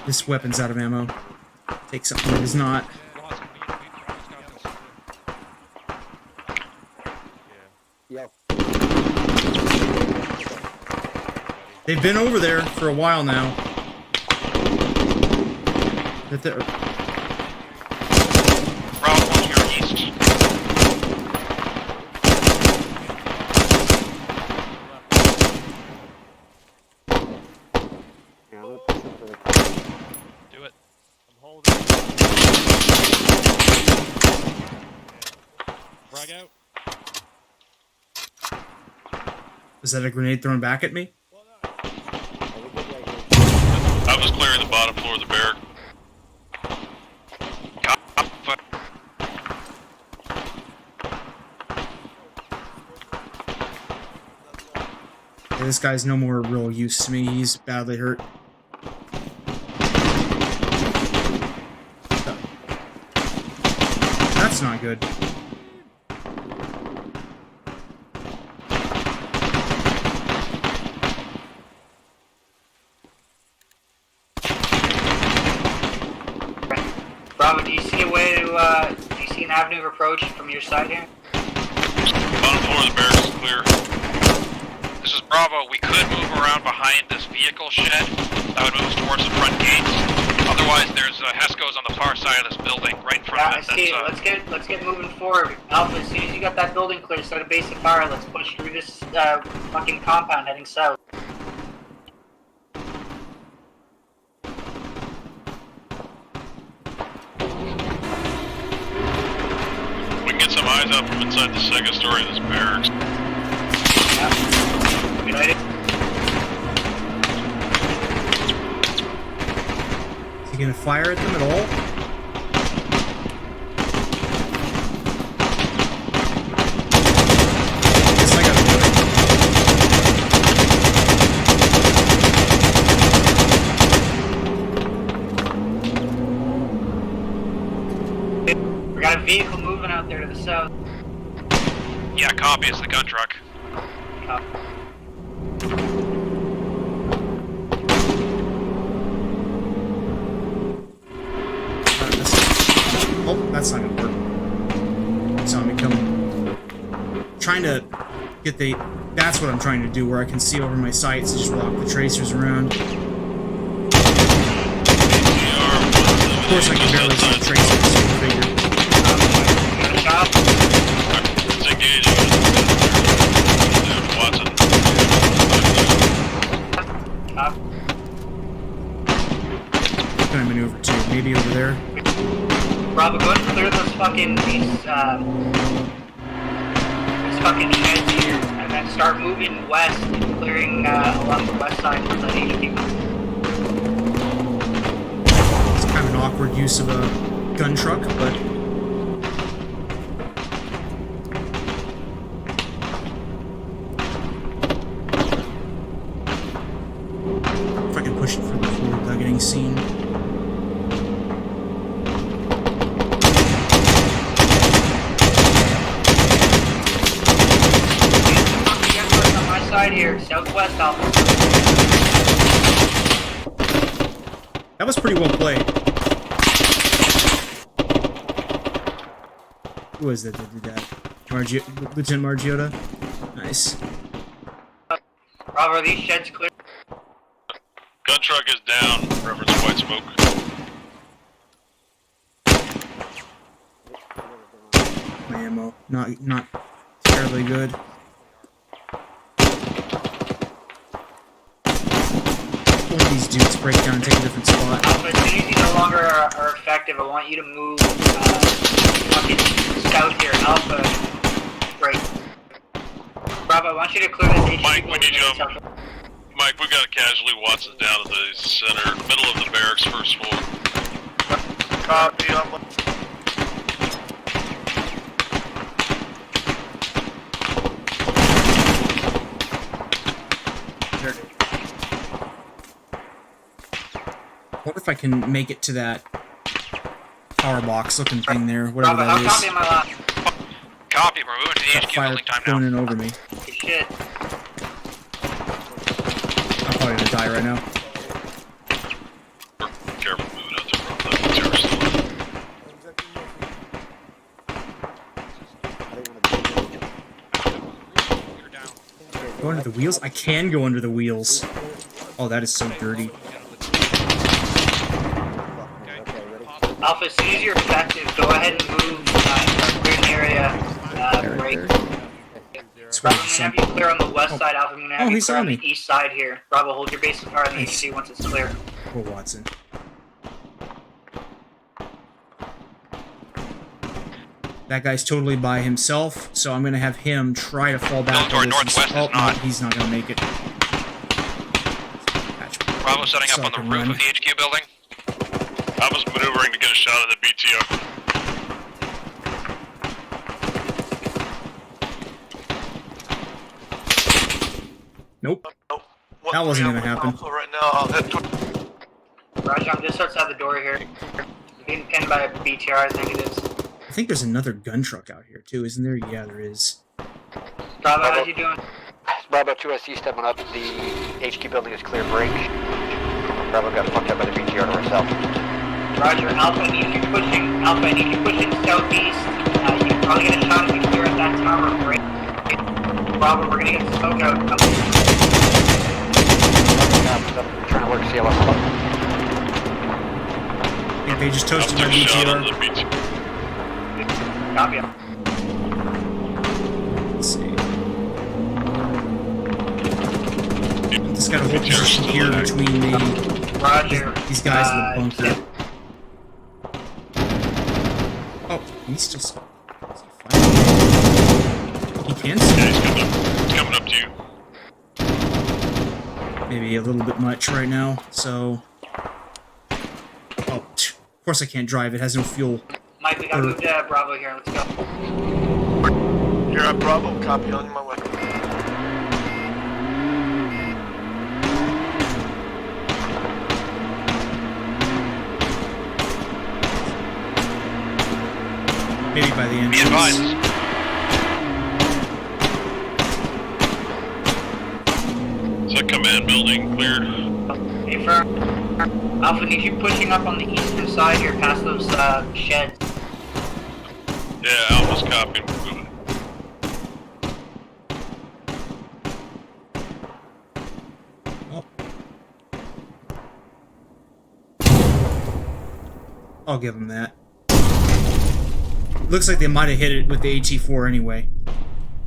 This weapon's out of ammo. Take something that is not. They've been over there for a while now. That they're- Bravo, watch your east. Do it. I'm holding. Frag out. is that a grenade thrown back at me? Alpha's clearing the bottom floor of the barrack. Copy. Yeah, this guy's no more real use to me. He's badly hurt. That's not good. Bravo, do you see a way to, do you see an avenue of approach from your side here? Bottom floor of the barracks is clear. This is Bravo. We could move around behind this vehicle shed. That would move us towards the front gates. Otherwise, there's Hesco's on the far side of this building, right in front Yeah, I of see. it. Let's get moving forward. Alpha, as soon as you got that building clear, set a base of fire. Let's push through this fucking compound heading south. We can get some eyes out from inside the second story of this barracks. Yeah. United. Is he gonna fire at them at all? Guess I gotta do We got a vehicle moving out there to the south. Yeah, copy. It's the gun truck. Copy. Oh, that's not gonna work. Saw me coming. Trying to get the. That's what I'm trying to do, where I can see over my sights and just walk the tracers around. Of course, I can barely see the tracers, so figure. Got a shot. It's engaging. Watson. Copy. Can I maneuver to? Maybe over there. Bravo, go ahead and clear those fucking these fucking sheds here, and then start moving west, clearing along the west side of the HQ. It's kind of an awkward use of a gun truck, but if I can push it further forward without getting seen. On my side here, southwest Alpha. That was pretty well played. Who was that that did that? Lieutenant Margiota? Nice. Bravo, are these sheds clear? Gun truck is down. Reference white smoke. My ammo. Not terribly good. One of these dudes break down and take a different spot. Alpha, as soon as you no longer are effective, I want you to move fucking scout here. Alpha, great. Bravo, I want you to clear this HQ. Mike, we need you. Mike, we got a casualty. Watson's down at the center, middle of the barracks, first floor. Copy. I wonder if I can make it to that power box looking thing there, whatever Bravo, that how copy is. am I last? Copy. We're moving to the Got HQ fire building time going now. in over me. Good shit. I'm probably gonna die right now. Careful moving out there from the terrorist. Go under the wheels? I can go under the wheels. Oh, that is so dirty. Alpha, as soon as you're effective, go ahead and move clear an area. Break. Swear Bravo, I'm to gonna some- have you clear on the west side. Alpha, I'm gonna have Oh, you he clear saw on me. the east side here. Bravo, hold your base of fire in the Nice. HQ once it's clear. Poor Watson. That guy's totally by himself, so I'm gonna have him try to fall back. Going over this- northwest is oh, not. no, he's not gonna make it. Bravo setting up on the Sucker roof run. of the HQ building. I was maneuvering to get a shot at the BTO. Nope. What That wasn't three gonna I'm happen. Alpha right now. I'll head toward. Roger, I'm just outside the door here. Being pinned by a BTR, I think it is. I think there's another gun truck out here too, isn't there? Yeah, there is. Bravo, how you doing? Bravo 2SC stepping up. The HQ building is clear break. Bravo got fucked up by the BTR to our south. Roger, Alpha, I need you pushing. Alpha, I need you pushing southeast. You can probably get a shot if you clear at that tower break. Bravo, we're gonna get the smoke out. I'm trying to work CLS. Yeah, they just toasted my I'll take a shot on BTR. the BTR. Copy. Let's see. Just got a whole position here between Roger. these guys in the bunker. Oh, he's still. Is he fighting? He can Yeah, see. he's coming up to you. Maybe a little bit much right now, so. Oh, of course I can't drive. It has no fuel. Mike, we gotta move to Bravo here. Let's go. You're at Bravo. Copy on my way. Maybe by the end. Be advised. Is that command building cleared? Hey, firm. Alpha, need you pushing up on the eastern side here, past those sheds. Yeah, Alpha's copying. We're moving. I'll give them that. Looks like they might have hit it with the AT-4 anyway.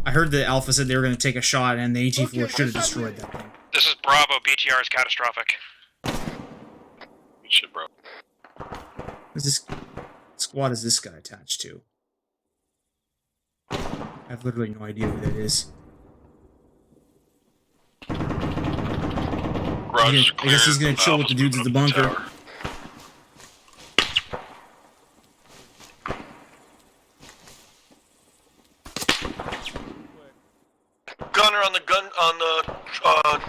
I heard that Alpha said they were going to take a shot, and the AT-4 should have destroyed that thing. This is Bravo. BTR is catastrophic. Good shit, bro. Who's this squad is this guy attached to? I have literally no idea who that is. Roger's I guess he's going to chill with the dudes at the bunker. Tower. Gunner on the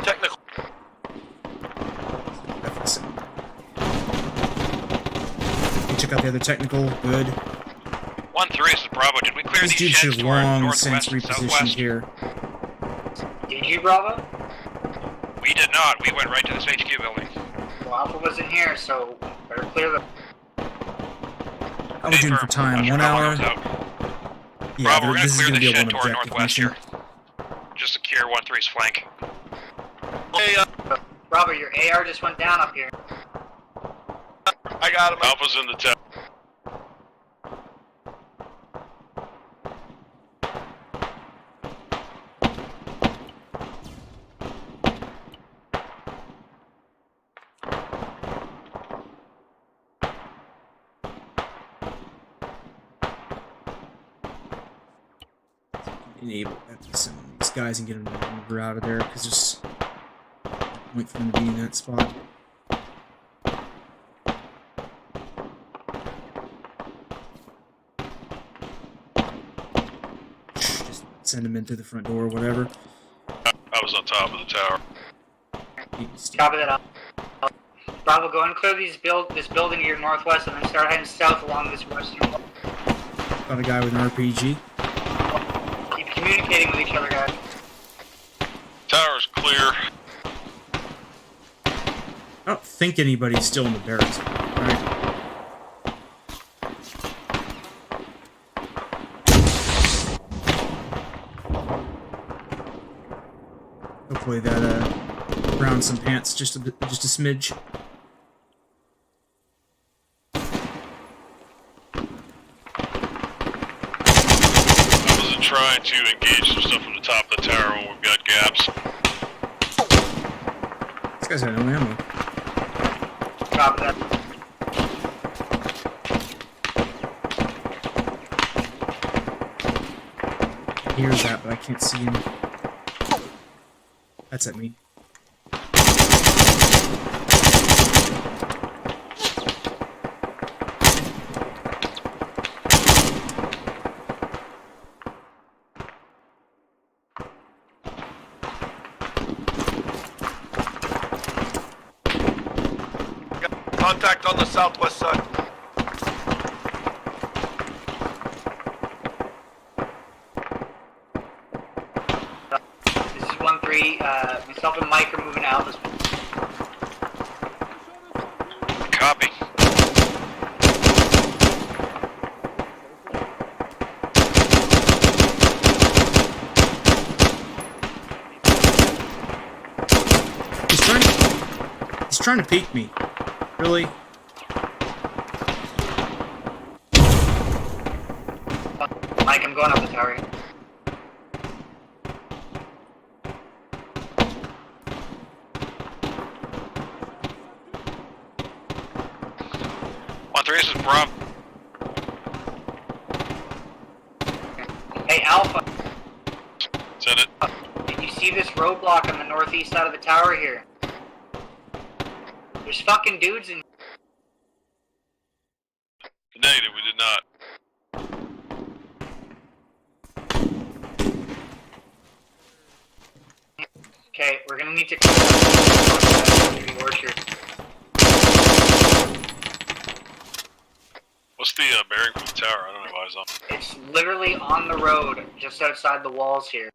technical. You took out the other technical. Good. 1-3, this is Bravo. Did we clear These these dudes should sheds have to our long since northwest and repositioned southwest? here. Did you, Bravo? We did not. We went right to this HQ building. Well, Alpha wasn't here, so better clear the. How are we doing for time? 1 hour? Yeah, Bravo, we're this is gonna going to clear be the a shed one to our objective northwest mission. here. Just secure 1-3's flank. Hey, Bravo, your AR just went down up here. I got him. Alpha's in the tower. Enable some of these guys and get them to maneuver out of there, because there's no point for them to be in that spot. Just send them in through the front door or whatever. I was on top of the tower. Copy that. Bravo, go and clear this building to your northwest, and then start heading south along this western wall. Got a guy with an RPG. Keep communicating with each other, guys. Tower's clear. I don't think anybody's still in the barracks. Right? Hopefully that rounds some pants just a smidge. I wasn't trying to engage some stuff from the top of the tower when we've got gaps. This guy's got no ammo. Copy that. I hear that, but I can't see him. That's at me. Contact on the southwest side. This is 1-3. Myself and Mike are moving out. Copy. He's trying to peek me. Really? Mike, I'm going up the tower. This is Bravo. Hey, Alpha. Send it. Did you see this roadblock on the northeast side of the tower here? There's fucking dudes in. Negative, we did not. Okay, we're gonna need to clear the orchard. What's the bearing from the tower? I don't have eyes on. It's literally on the road, just outside the walls here.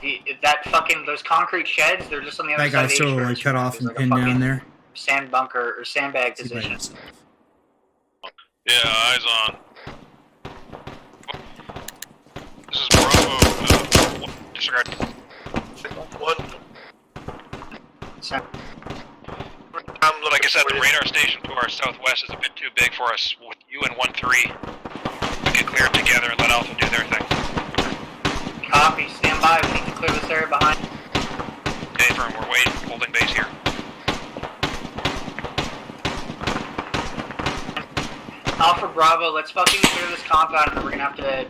If that fucking, those concrete sheds, they're just on the other That side of guy's the totally H-Birds. cut off There's and like a pinned down fucking there. sand bunker or sandbag He's by position. himself. Yeah, eyes on. This is Bravo. Disregard. One. Like I said, the radar station to our southwest is a bit too big for us. With you and 1-3, we can clear it together and let Alpha do their thing. Copy, stand by. We need to clear this area behind. Okay, firm, we're waiting, holding base here. Alpha Bravo, let's fucking clear this compound and then we're gonna have to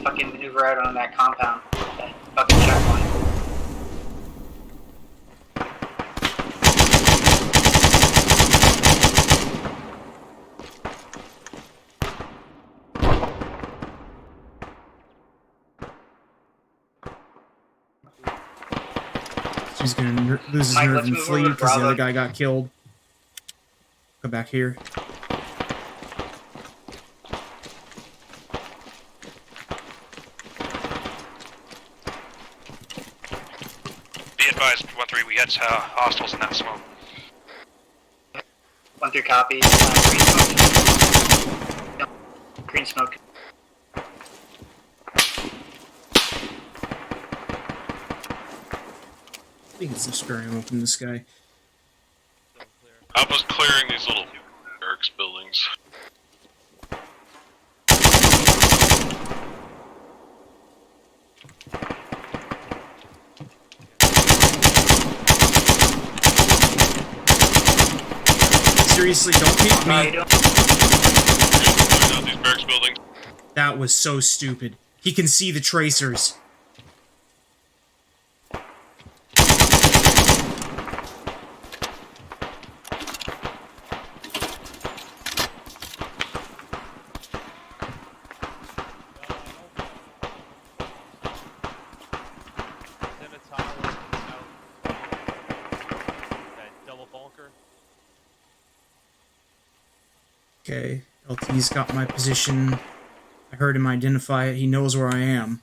fucking maneuver out on that compound. That fucking checkpoint. He's gonna lose his Mike, nerve let's and move flee over to because the other Bravo. guy got killed. Come back here. Be advised, 1-3, we had hostiles in that smoke. 1-3 copy. Green smoke. Green smoke. I think it's some spare ammo from this guy. Alpha's clearing these little barracks buildings. Seriously, don't peek How you me. doing? Clearing out these barracks buildings. That was so stupid. He can see the tracers. Okay, LT's got my position. I heard him identify it. He knows where I am.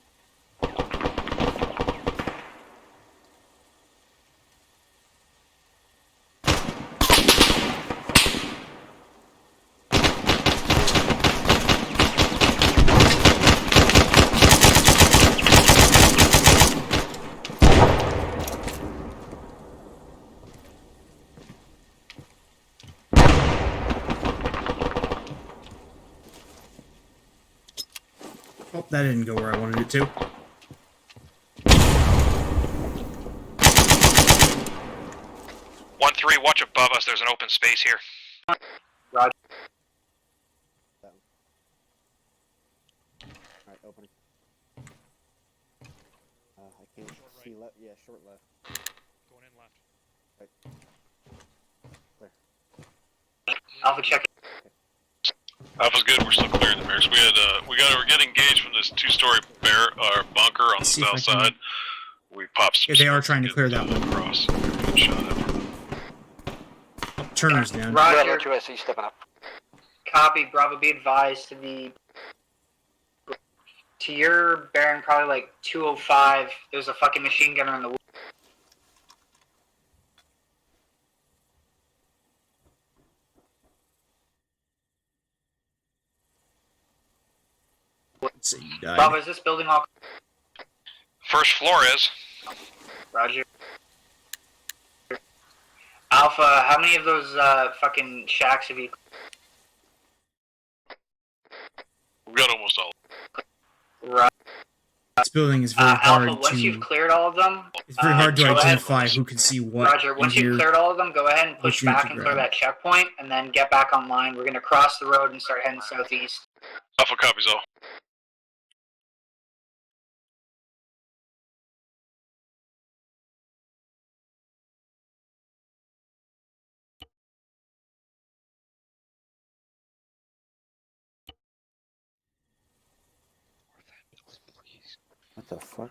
Oh, that didn't go where I wanted it to. One three, watch above us. There's an open space here. Roger. Alright, open. I can't see left. Yeah, short left. Going in left. Clear. Alpha check. Alpha's good. We're still clearing the barracks. We're getting engaged from this two-story bunker on the See if I south can- side. We popped some Yeah, they are smoke trying to get clear that one. across. Good shot at it. Turner's down. Bravo Roger. 2SE stepping up. Copy. Bravo. Be advised to your bearing, probably like 205. There's a fucking machine gunner in the woods. Let's say you died. Bravo, is this building all? First floor is. Roger. Alpha, how many of those fucking shacks have you? We got almost all. Right. This building is very hard Alpha, once to. you've cleared all of them, It's very hard to go ahead. identify who can see what. Roger, once in you've here. cleared all of them, go ahead and push Which unit back to and clear grab? that checkpoint, and then get back online. We're gonna cross the road and start heading southeast. Alpha copies all. What the fuck?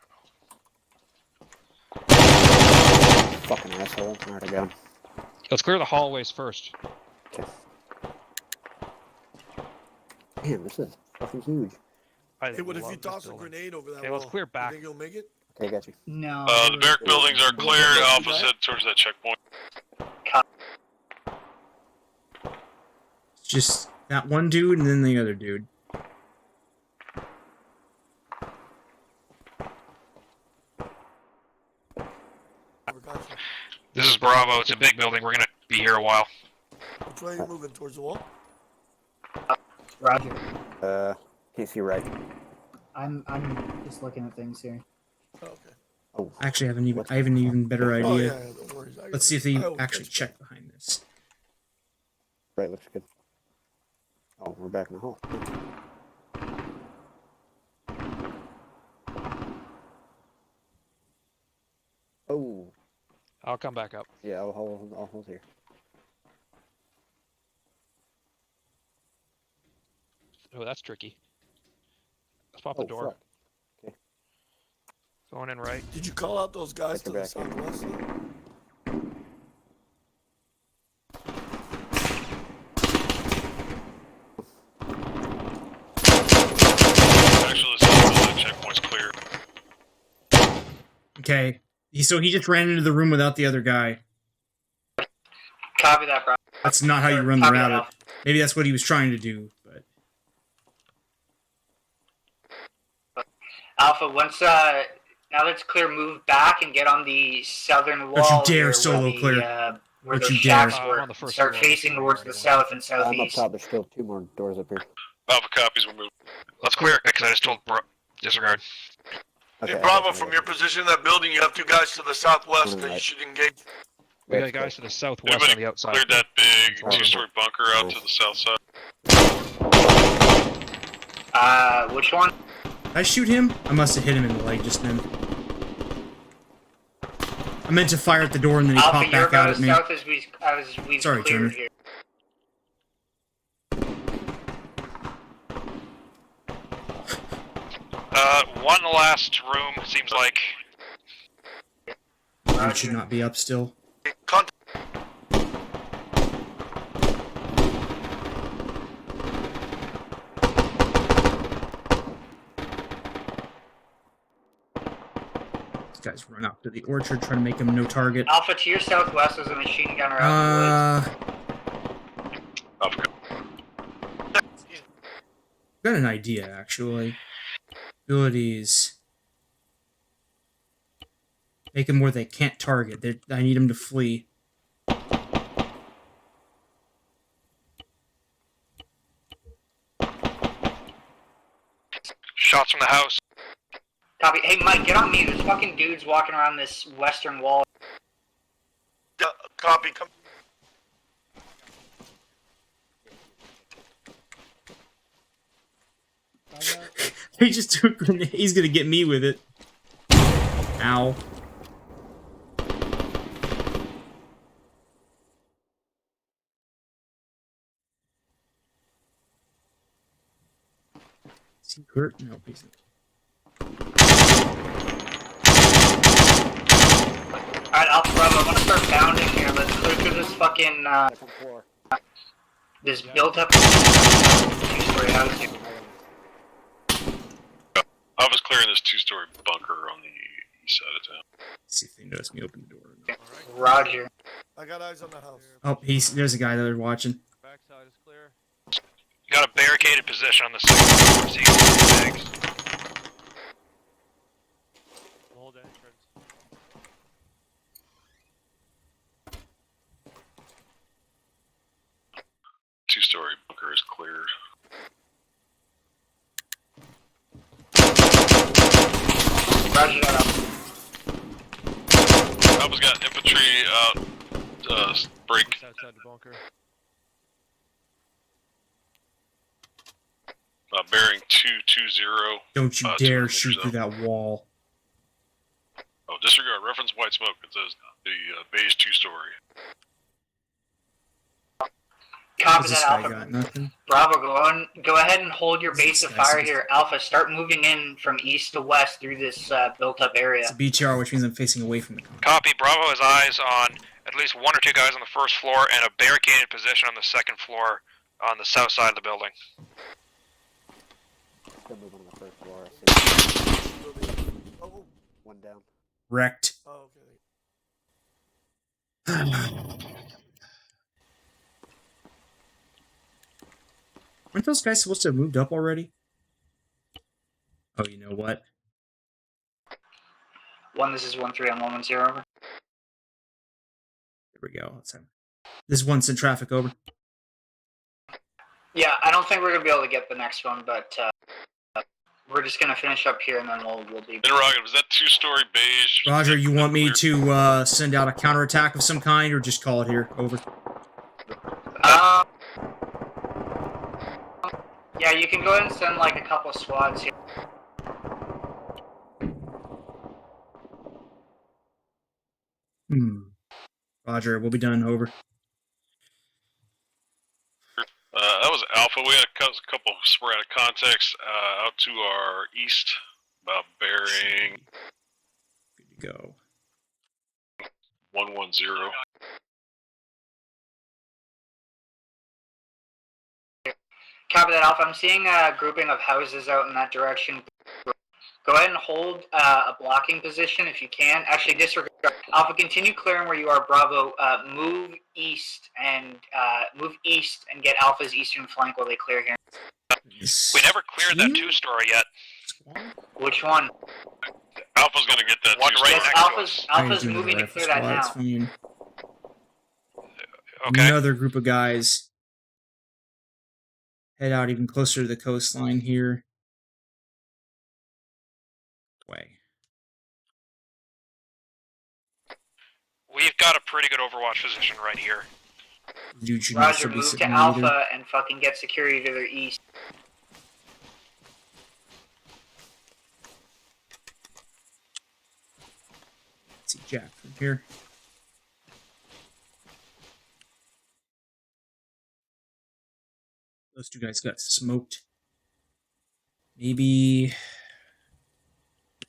Fucking asshole. Alright, I got him. Let's clear the hallways first. Okay. Damn, this is fucking huge. Hey, what if you toss a grenade over that Okay, wall? let's clear back. You think you'll make it? Okay, got you. No. The barrack buildings are cleared. Alpha's head towards that checkpoint. It's just that one dude and then the other dude. This is Bravo. It's a big building. We're gonna be here a while. Which way are you moving? Towards the wall? Roger. Can't see right. I'm just looking at things here. Oh, okay. Oh, Actually, I have an even better idea. Oh, yeah, don't worry. Let's see if they I'll actually catch check behind this. right looks good. Oh, we're back in the hall. Oh, I'll come back up. yeah, I'll hold here. Oh, that's tricky. Let's pop the door. Fuck. Okay. Going in right. Did you call out those guys Back to to the back. southwest? Actually, the checkpoint's clear. Okay. So he just ran into the room without the other guy. Copy that, bro. That's not how you run the Copy that, rabbit. Alpha. Maybe that's what he was trying to do, but Alpha, once now that it's clear, move back and get on the southern wall. Don't you dare here solo where the, clear. where Don't the you dare. shacks I'm were. on the first Start floor. facing towards the south and I'm up southeast. top. There's still 2 more doors up here. Alpha copies. We're moving. Let's clear it because I just told disregard. Okay, Hey, I Bravo, got from you. your position in that building, you have 2 guys to the southwest that you Right. should engage. We got That's guys to the southwest on Everybody the outside. cleared that big Right. 2-story bunker out to the south side. Which one? did I shoot him? I must have hit him in the leg just then. I meant to fire at the door and then he Alpha, popped you're back out going at me. south as we've Sorry, Turner. cleared here. One last room, seems like. It should not be up still. Contact. These guys run out to the orchard trying to make him no target. Alpha, to your southwest is a machine gunner out in the woods. Alpha. Got an idea actually. Abilities. Make them where they can't target. I need them to flee. Shots from the house. Copy. Hey, Mike, get on me. There's fucking dudes walking around this western wall. Copy. Come. He just took a grenade. He's gonna get me with it. Ow. Is he hurt? No, he's not. Alright, Alpha Bravo, I want to start bounding here. Let's clear through this fucking Second floor. this built up 2-story house here. I was clearing this 2-story bunker on the east side of town. Let's see if they notice me open the door. Roger. I got eyes on the house. Oh, there's a guy that they're watching. Backside is clear. You got a barricaded position on the second floor, so you can see the bags. Hold entrance. 2-story bunker is cleared. Roger that up. Alpha's got infantry out, break. Just outside the bunker. Bearing 220. Don't you 200 dare meters shoot out. through that wall. Oh, disregard. Reference white smoke. It says the base 2-story. Copy This that, guy Alpha. got nothing. Bravo, go ahead and hold your base of This guy's fire supposed here. Alpha, start moving in from east to west through this built-up area. It's a BTR, which means I'm facing away from the con. Copy. Bravo has eyes on at least 1 or 2 guys on the first floor and a barricaded position on the second floor on the south side of the building. Still moving on the first floor. Oh, One down. Wrecked. oh, okay. Aren't those guys supposed to have moved up already? Oh, you know what? This is 1-3 on 110, over. Here we go. Let's have... This one sent traffic over. Yeah, I don't think we're gonna be able to get the next one, but we're just gonna finish up here and then we'll be. Interrogative, is that 2-story beige? Roger, you want me to send out a counterattack of some kind, or just call it here? Over. Yeah, you can go ahead and send like a couple squads here. Roger, we'll be done. Over. That was Alpha. We had a couple sporadic contacts out to our east, about bearing Good to go. 110. Copy that, Alpha. I'm seeing a grouping of houses out in that direction. Go ahead and hold a blocking position if you can. Actually, disregard. Alpha, continue clearing where you are. Bravo, move east and get Alpha's eastern flank while they clear here. We never cleared that 2-story yet. Which one? Alpha's gonna get that One 2-story. right next to us. Alpha's moving to clear that now. Fine. Okay. Another group of guys head out even closer to the coastline here. Way. We've got a pretty good overwatch position right here. Dude, you Roger, move to Alpha and fucking get security to their east. See Jack from here. Those two guys got smoked. Maybe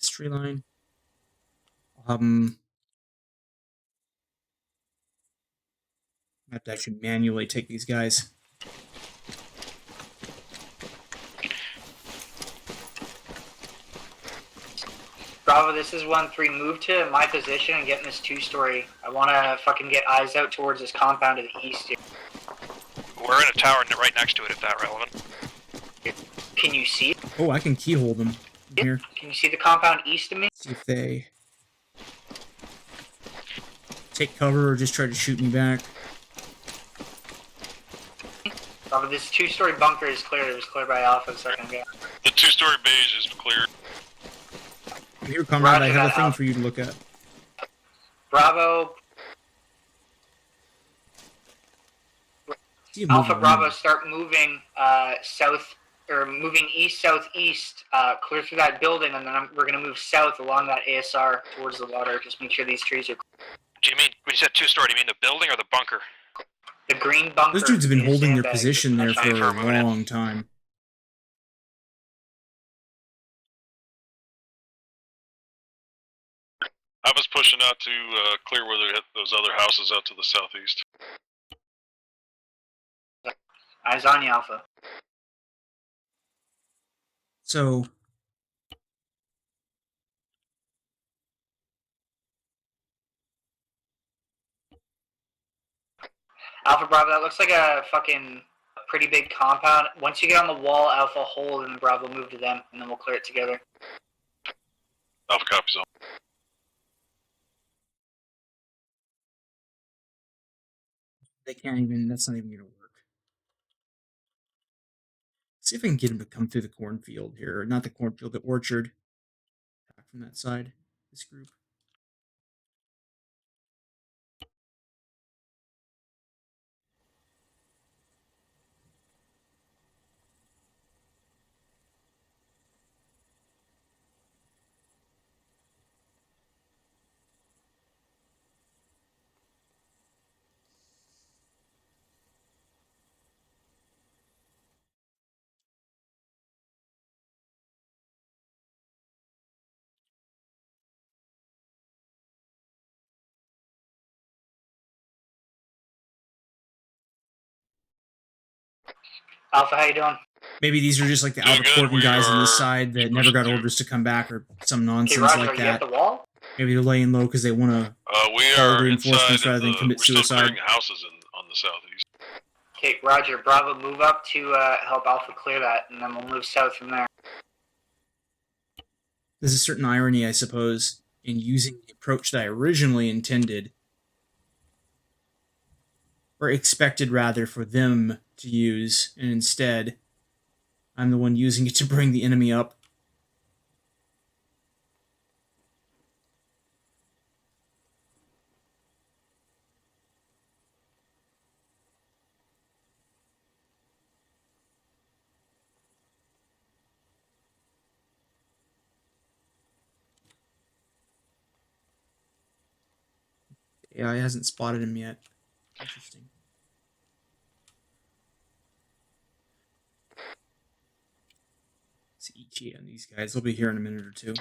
this tree line. I'll have them. I have to actually manually take these guys. Bravo, this is 1-3. Move to my position and get in this 2-story. I want to fucking get eyes out towards this compound to the east here. We're in a tower right next to it, if that's relevant. Can you see it? Oh, I can keyhole them here. Can you see the compound east of me? See if they take cover or just try to shoot me back. Bravo, this 2-story bunker is cleared. It was cleared by Alpha a second ago. The 2-story beige is cleared. Here, comrade, Roger I have a that, thing Alpha. for you to look at. Bravo, See you Alpha moving Bravo, around. start moving south, or moving east southeast, clear through that building, and then we're gonna move south along that ASR towards the water. Just make sure these trees are. Do you mean, when you said 2-story, do you mean the building or the bunker? The green bunker. Those dudes have been is holding their sandbags. position there That's for fine. a long time. I was pushing out to clear where they hit those other houses out to the southeast. Eyes on you, Alpha. So Alpha Bravo, that looks like a pretty big compound. Once you get on the wall, Alpha hold, and Bravo move to them, and then we'll clear it together. Alpha copies all. they can't even. That's not even gonna work. See if I can get him to come through the cornfield here. Not the cornfield, the orchard. Back from that side. This group. Alpha, how you doing? Maybe these are just like the Doing Alpha good. Corgan We guys on this are side that never pushing got through. orders to come back or some Okay, nonsense Roger, like are you at that. the wall? Maybe they're laying low because they want to. We Follow are reinforcements inside rather than commit we're still suicide. clearing houses on the southeast. Okay, Roger. Bravo, move up to help Alpha clear that, and then we'll move south from there. There's a certain irony, I suppose, in using the approach that I originally intended, or expected rather, for them to use, and instead, I'm the one using it to bring the enemy up. AI hasn't spotted him yet. Interesting. See Ichi on these guys. They'll be here in a minute or two.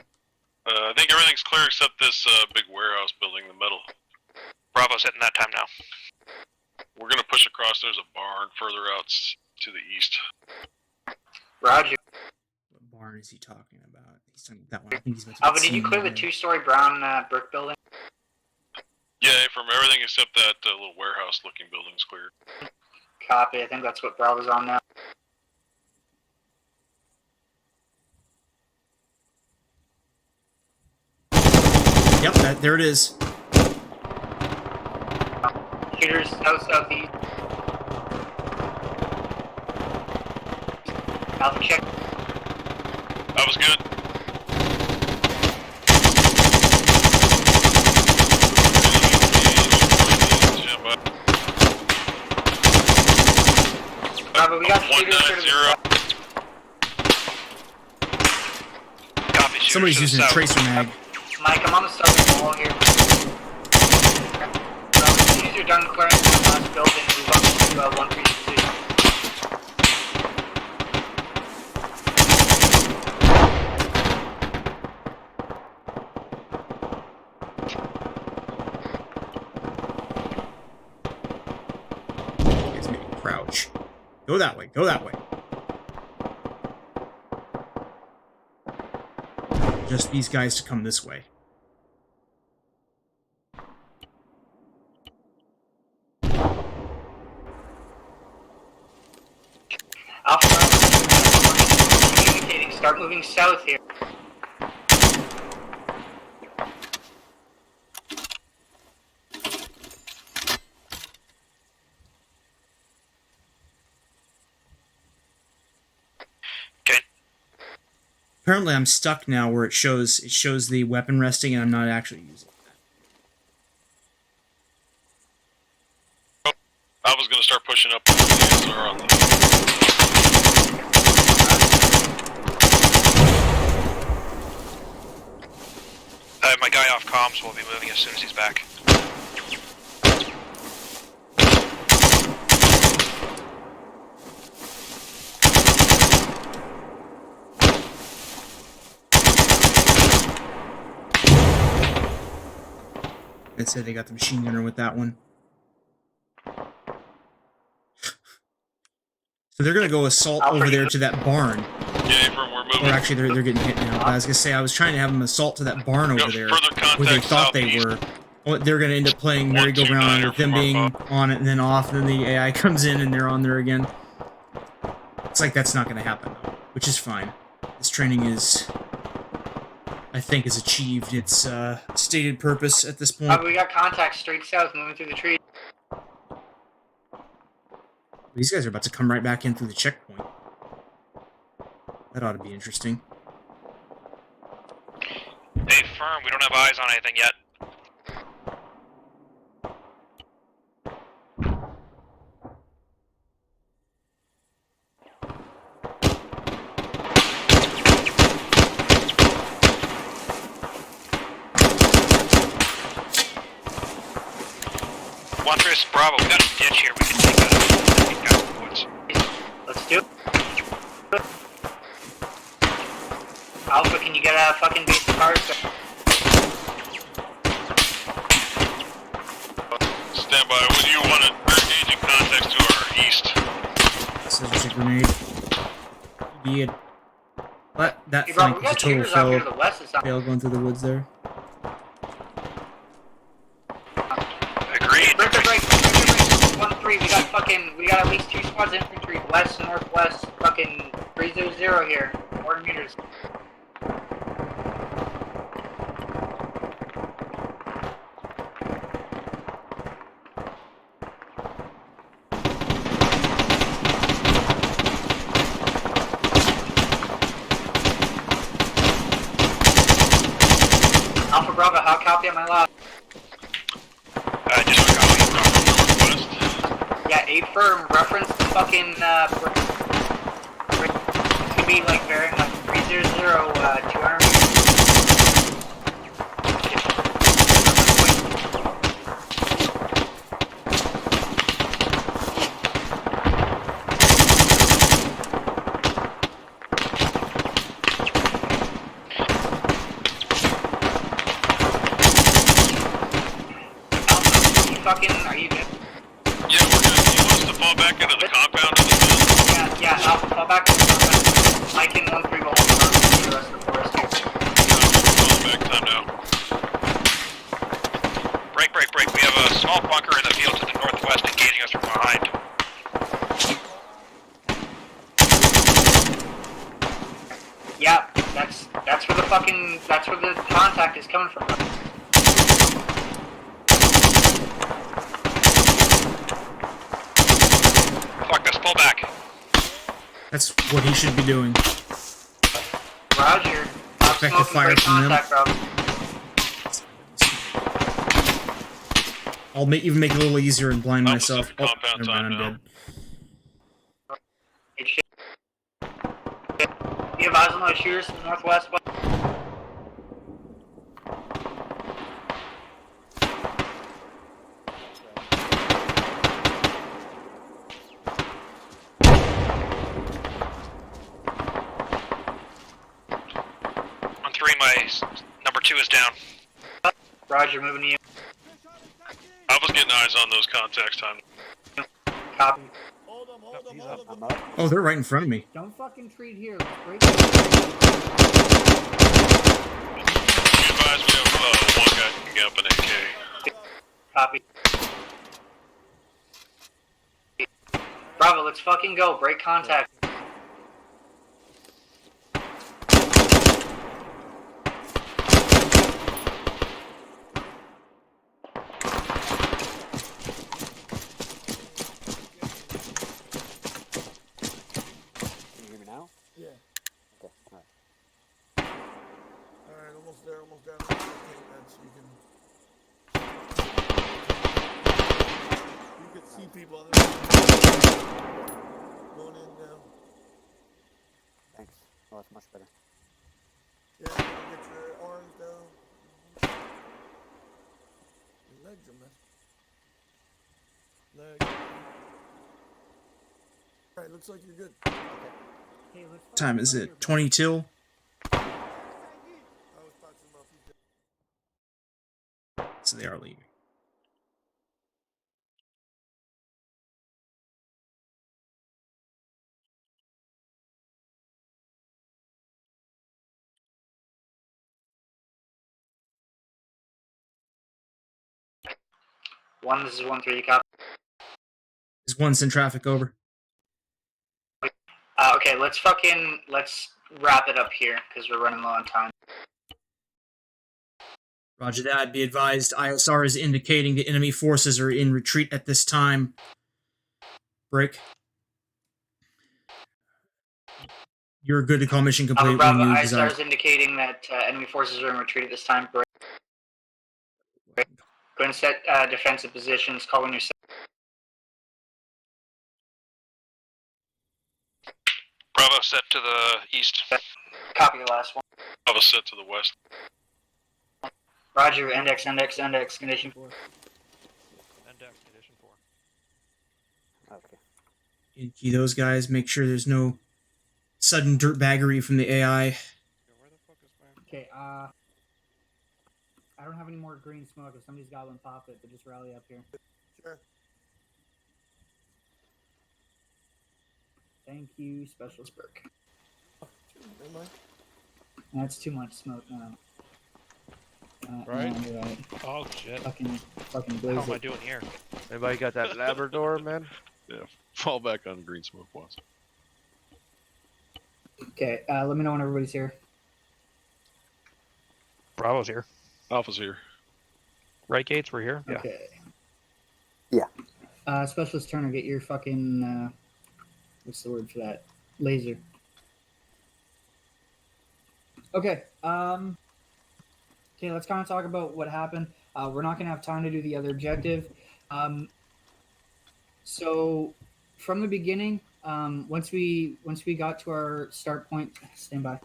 I think everything's clear except this big warehouse building in the middle. Bravo's hitting that time now. We're gonna push across. There's a barn further out to the east. Roger. What barn is he talking about? He's talking about that one. I think he's about to Alpha, get did you seen clear the there. two-story brown brick building? Yeah, from everything except that little warehouse-looking building's cleared. Copy. I think that's what Bravo's on now. Yep, there it is. Shooters south-southeast. Alpha, check. That was good. Bravo, we got shooters sort of 190. Copy, shooters Somebody's to the using a south. tracer mag. Mike, I'm on the southern wall here. Bravo, as soon as you're done clearing the last building, move up to 1 3 position. Guys, maybe crouch. Go that way. Go that way. Just these guys to come this way. Alpha, Bravo, communicating. Start moving south here. Apparently, I'm stuck now where it shows the weapon resting, and I'm not actually using it. I was gonna start pushing up the SR on the. I have my guy off comms, so we'll be moving as soon as he's back. They said they got the machine gunner with that one. So they're gonna go assault over there to that barn. Yeah, Abram, we're moving. Or actually, they're getting hit now. But I was gonna say I was trying to have them assault to that barn over there, further where they contact thought they southeast. were. Oh, they're gonna end up playing merry-go-round with them being on it and then off, and then the AI comes in and they're on there again. It's like that's not gonna happen though, which is fine. This training is, I think, has achieved its stated purpose at this point. We got contact straight south, moving through the trees. These guys are about to come right back in through the checkpoint. That ought to be interesting. Hey, firm, we don't have eyes on anything yet. Wantress, Bravo, we got a ditch here we can take out of these guys in the woods. Let's do it. Alpha, can you get a fucking base of cars? Stand by. Would you want to engage in context to our east? This is just a grenade. Yeah. But that Hey, bro, flank we was a got total shooters out here to the west. fail going through the woods there. Agreed. Break. 1-3, we got at least 2 squads infantry, west, northwest, fucking 300 here, 400 meters. Alpha Bravo, how copy am I loud? Just a copy. Northwest. Yeah, 8 firm, reference the fucking, it could be like bearing like 300, 200 meters. Are you good? Yeah, we're good. You want us to fall back into the compound of the field? Yeah, Alpha, fall back to the compound. Mike and 1-3 will hold on to the rest of the forest here. Falling back. Time now. Break. We have a small bunker in the field to the northwest engaging us from behind. Yeah, that's where the contact is coming from. Fuck this, pull back. That's what he should be doing. Roger. Effective fire from them. Bro. I'll even make it a little easier and blind myself. Oh, compound never mind, I'm time dead. You have eyes on those shooters in the northwest? On 3, my number 2 is down. Roger, moving to you. I was getting eyes on those contacts. Time. Copy. Oh, they're right in front of me. Don't fucking treat here. Let's break. Be advised, we have one guy who can get up an AK. Copy. Bravo, let's fucking go. Break contact. Almost there, almost down. Okay, so you can see people on the going in now. Thanks. Oh, that's much better. Yeah, get your arms down. Your legs are messed. Legs. Alright, looks like you're good. Hey, let's Time is it? 20 till? So they are leaving. This is 1-3, you copy? Is one send traffic over? Okay, let's wrap it up here, because we're running low on time. Roger that. Be advised, ISR is indicating the enemy forces are in retreat at this time. Break. You're good to call mission complete when Bravo, you ISR desire. is indicating that enemy forces are in retreat at this time. Break. Go ahead and set defensive positions, call when you're set. Bravo set to the east. Copy the last one. Bravo set to the west. Roger, index, condition 4. Index, condition 4. Okay. Key those guys, make sure there's no sudden dirtbaggery from the AI. Okay, I don't have any more green smoke. If somebody's got one, pop it, but just rally up here. Sure. Thank you, Specialist Burke. Never mind. That's too much smoke now. Right? No, you're right. Oh shit. Fucking How blaze am I it. doing here? Anybody got that Labrador, man? Yeah, fall back on green smoke once. Okay, let me know when everybody's here. Bravo's here. Alpha's here. Right gates, we're here. Yeah. Okay. Yeah. Specialist Turner, get your fucking what's the word for that? Laser. Okay. Okay, let's kind of talk about what happened. We're not gonna have time to do the other objective. So from the beginning, once we got to our start point, stand by.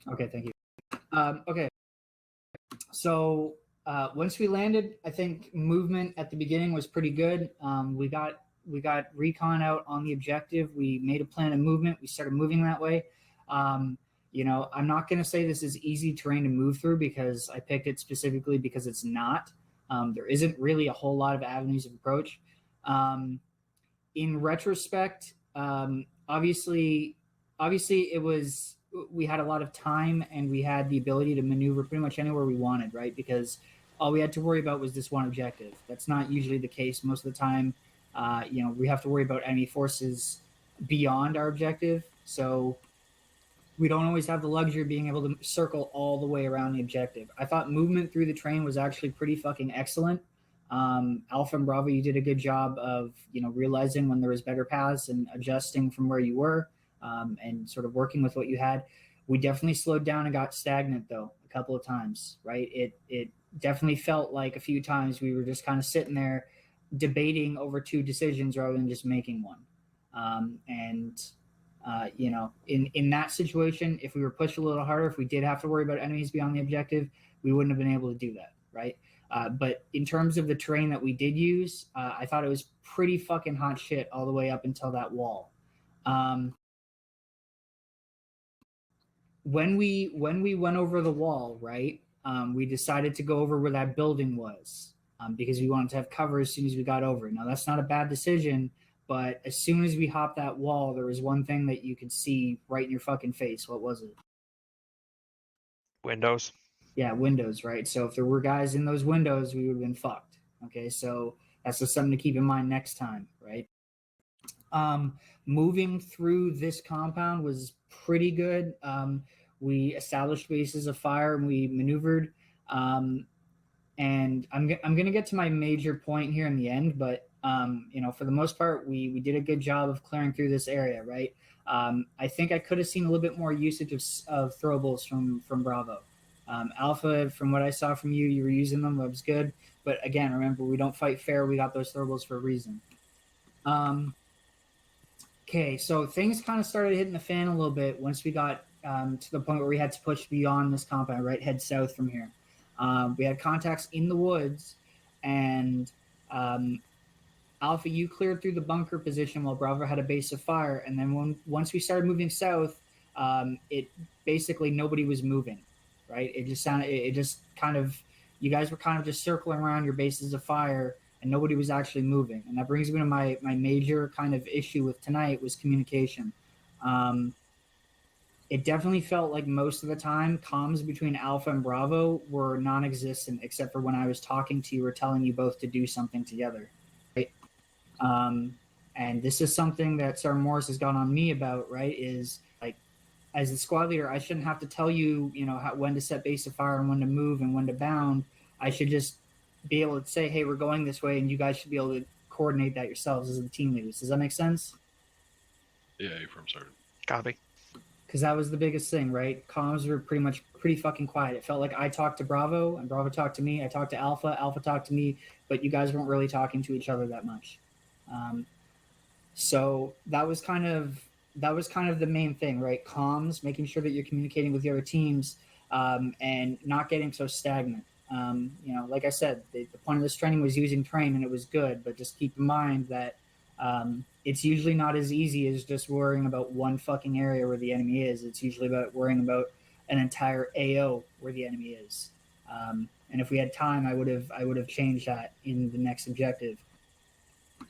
Okay, thank you. Okay, so once we landed, I think movement at the beginning was pretty good. We got recon out on the objective. We made a plan of movement. We started moving that way. You know, I'm not going to say this is easy terrain to move through because I picked it specifically because it's not. There isn't really a whole lot of avenues of approach. In retrospect, obviously it was, we had a lot of time and we had the ability to maneuver pretty much anywhere we wanted, right? Because all we had to worry about was this one objective. That's not usually the case. Most of the time, you know, we have to worry about enemy forces beyond our objective. So we don't always have the luxury of being able to circle all the way around the objective. I thought movement through the train was actually pretty fucking excellent. Alpha and Bravo, you did a good job of, you know, realizing when there was better paths and adjusting from where you were, and sort of working with what you had. We definitely slowed down and got stagnant though a couple of times, right? It definitely felt like a few times we were just kind of sitting there debating over two decisions rather than just making one. You know, in that situation, if we were pushed a little harder, if we did have to worry about enemies beyond the objective, we wouldn't have been able to do that, right? But in terms of the terrain that we did use, I thought it was pretty fucking hot shit all the way up until that wall. When we went over the wall, right, we decided to go over where that building was, because we wanted to have cover as soon as we got over. Now, that's not a bad decision, but as soon as we hopped that wall, there was one thing that you could see right in your fucking face. What was it? Windows. Yeah, windows, right? So if there were guys in those windows, we would have been fucked. Okay, so that's just something to keep in mind next time, right? Moving through this compound was pretty good. We established bases of fire and we maneuvered. And I'm going to get to my major point here in the end, but you know, for the most part, we did a good job of clearing through this area, right? I think I could have seen a little bit more usage of throwables from Bravo. Alpha, from what I saw from you, you were using them. That was good. But again, remember, we don't fight fair. We got those throwables for a reason. Okay, so things kind of started hitting the fan a little bit once we got to the point where we had to push beyond this compound, right? Head south from here. We had contacts in the woods, and Alpha, you cleared through the bunker position while Bravo had a base of fire. And then once we started moving south, it basically nobody was moving, right? It just kind of, you guys were kind of just circling around your bases of fire, and nobody was actually moving. And that brings me to my major kind of issue with tonight was communication. it definitely felt like most of the time comms between Alpha and Bravo were non-existent, except for when I was talking to you or telling you both to do something together. Right? And this is something that Sir Morris has gone on me about, right? Is like, as the squad leader, I shouldn't have to tell you, when to set base of fire and when to move and when to bound. I should just be able to say, hey, we're going this way, and you guys should be able to coordinate that yourselves as the team leaders. Does that make sense? Yeah, from Sergeant. Copy. Because that was the biggest thing, right? Comms were pretty fucking quiet. It felt like I talked to Bravo and Bravo talked to me. I talked to Alpha, Alpha talked to me, but you guys weren't really talking to each other that much. So that was kind of the main thing, right? Comms, making sure that you're communicating with the other teams, and not getting so stagnant. Like I said, the point of this training was using terrain, and it was good, but just keep in mind that it's usually not as easy as just worrying about one fucking area where the enemy is. It's usually about worrying about an entire AO where the enemy is. And if we had time, I would have changed that in the next objective.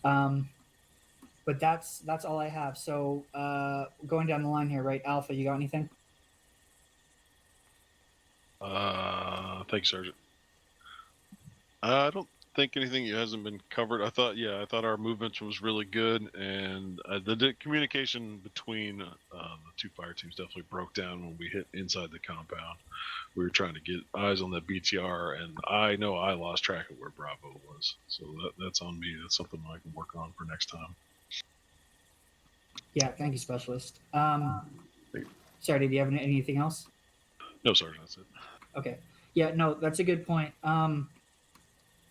But that's all I have. So going down the line here, right? Alpha, you got anything? Thanks, Sergeant. I don't think anything hasn't been covered. I thought our movements was really good, and the communication between the two fire teams definitely broke down when we hit inside the compound. We were trying to get eyes on that BTR, and I know I lost track of where Bravo was. So that's on me. That's something I can work on for next time. Yeah, thank you, Specialist. Sorry, did you have anything else? No, Sergeant, that's it. Okay. Yeah, no, that's a good point.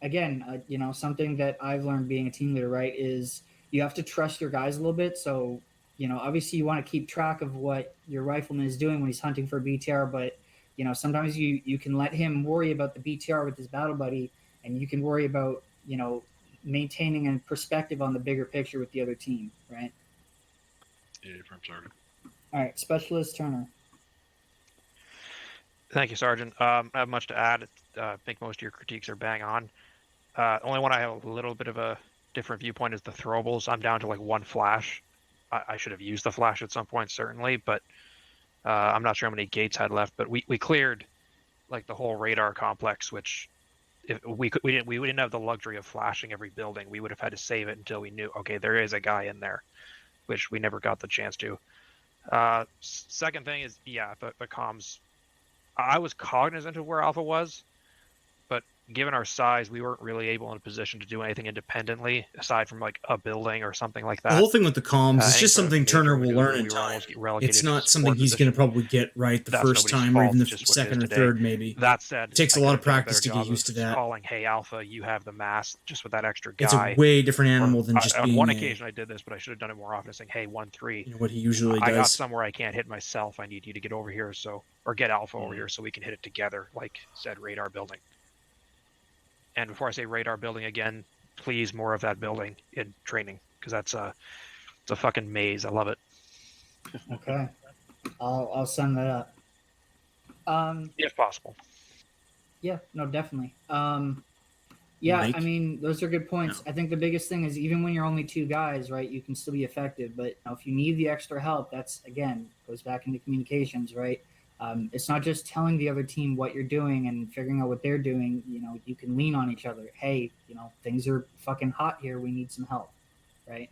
Again, something that I've learned being a team leader, right, is you have to trust your guys a little bit. So, obviously you want to keep track of what your rifleman is doing when he's hunting for a BTR, but, sometimes you can let him worry about the BTR with his battle buddy, and you can worry about, maintaining a perspective on the bigger picture with the other team, right? Yeah, from Sergeant. All right, Specialist Turner. Thank you, Sergeant. I don't have much to add. I think most of your critiques are bang on. Only one I have a little bit of a different viewpoint is the throwables. I'm down to like one flash. I should have used the flash at some point, certainly, but I'm not sure how many gates had left. But we cleared like the whole radar complex, which if we didn't have the luxury of flashing every building. We would have had to save it until we knew, okay, there is a guy in there, which we never got the chance to. Second thing is, yeah, the comms. I was cognizant of where Alpha was, but given our size, we weren't really able in a position to do anything independently, aside from like a building or something like that. The whole thing with the comms is just something Turner will learn in time. It's not something he's going to probably get right the first time or even the second or third, maybe. That said, it takes a lot of practice to get used to that. Calling, hey, Alpha, you have the mast, just with that extra guy. It's a way different animal than just being on one occasion I did this, but I should have done it more often, saying, hey, 1-3. What he usually does. I got somewhere I can't hit myself. I need you to get over here, or get Alpha over here so we can hit it together, like said radar building. And before I say radar building again, please more of that building in training, because it's a fucking maze. I love it. Okay, I'll send that up. If possible. Yeah, no, definitely. Yeah, Mike? I mean, those are good points. No. I think the biggest thing is even when you're only two guys, right, you can still be effective. But if you need the extra help, that's, again, goes back into communications, right? It's not just telling the other team what you're doing and figuring out what they're doing. You can lean on each other. Hey, things are fucking hot here. We need some help, right?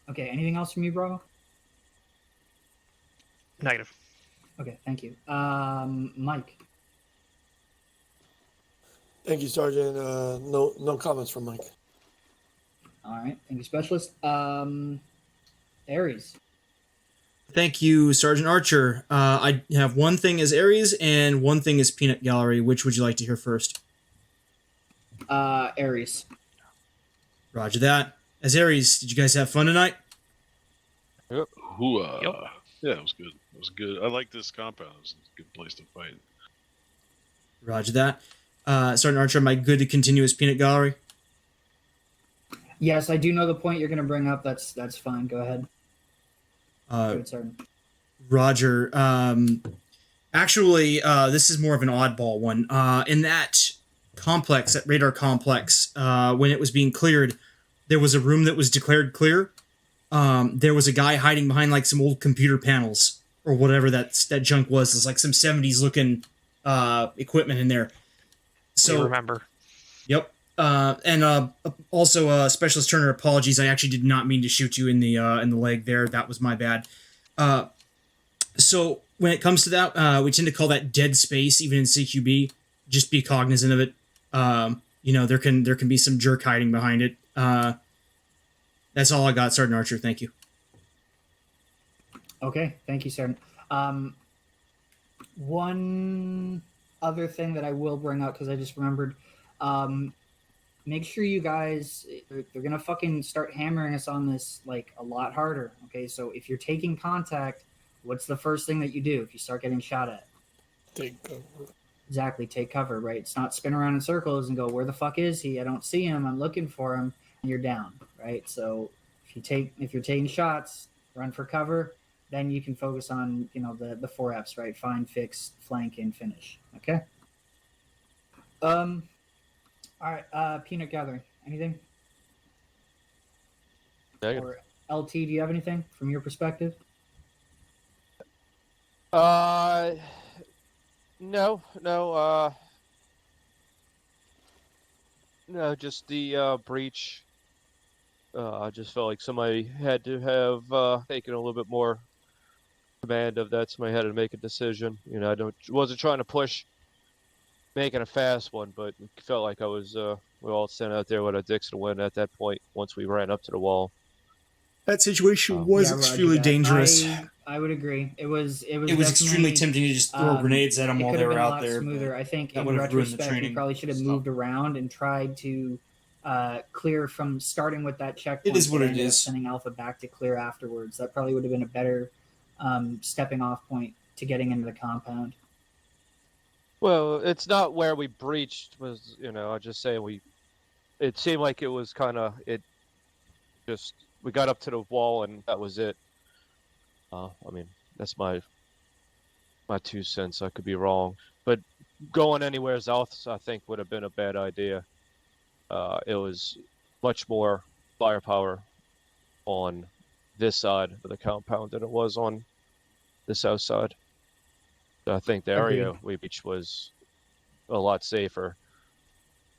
Okay, anything else from you, bro? Negative. Okay, thank you. Mike. Thank you, Sergeant. No comments from Mike. All right, thank you, Specialist. Aries. Thank you, Sergeant Archer. I have one thing as Aries and one thing as Peanut Gallery. Which would you like to hear first? Aries. Roger that. As Aries, did you guys have fun tonight? Yep. Yep. Yeah, it was good. It was good. I like this compound. It was a good place to fight. Roger that. Sergeant Archer, am I good to continue as Peanut Gallery? Yes, I do know the point you're going to bring up. That's fine. Go ahead. Roger. Actually, this is more of an oddball one. In that complex, that radar complex, when it was being cleared, there was a room that was declared clear, there was a guy hiding behind like some old computer panels or whatever that junk was. It's like some 70s looking equipment in there. So we remember. Yep. And also, Specialist Turner, apologies. I actually did not mean to shoot you in the leg there. That was my bad. So when it comes to that, we tend to call that dead space, even in CQB. Just be cognizant of it. There can be some jerk hiding behind it. That's all I got, Sergeant Archer. Thank you. Okay, thank you, Sergeant. One other thing that I will bring up, because I just remembered, make sure you guys, they're gonna fucking start hammering us on this like a lot harder. Okay, so if you're taking contact, what's the first thing that you do if you start getting shot at? Take cover. Exactly, take cover, right? It's not spin around in circles and go, where the fuck is he? I don't see him. I'm looking for him. And you're down, right? So if you're taking shots, run for cover. Then you can focus on the 4 Fs, right? Find, fix, flank, and finish. Okay. All right. Peanut gathering. Anything? Negative. Or LT, do you have anything from your perspective? No, just the breach. I just felt like somebody had to have taken a little bit more command of that. Somebody had to make a decision. I wasn't trying to push making a fast one, but it felt like I was we all sent out there with a dicks to win at that point once we ran up to the wall. That situation was extremely dangerous. I would agree. It was extremely tempting to just throw grenades at them while they were out there. Smoother. I think that in would have ruined the retrospect, we training. probably should have moved around and tried to clear from starting with that checkpoint. It is what it and is. Sending Alpha back to clear afterwards. That probably would have been a better stepping off point to getting into the compound. Well, it's not where we breached. Was I just say it seemed like it was kind of we got up to the wall and that was it. I mean, that's my 2 cents. I could be wrong, but going anywhere else, I think, would have been a bad idea. It was much more firepower on this side of the compound than it was on the south side. So I think the area we reached was a lot safer.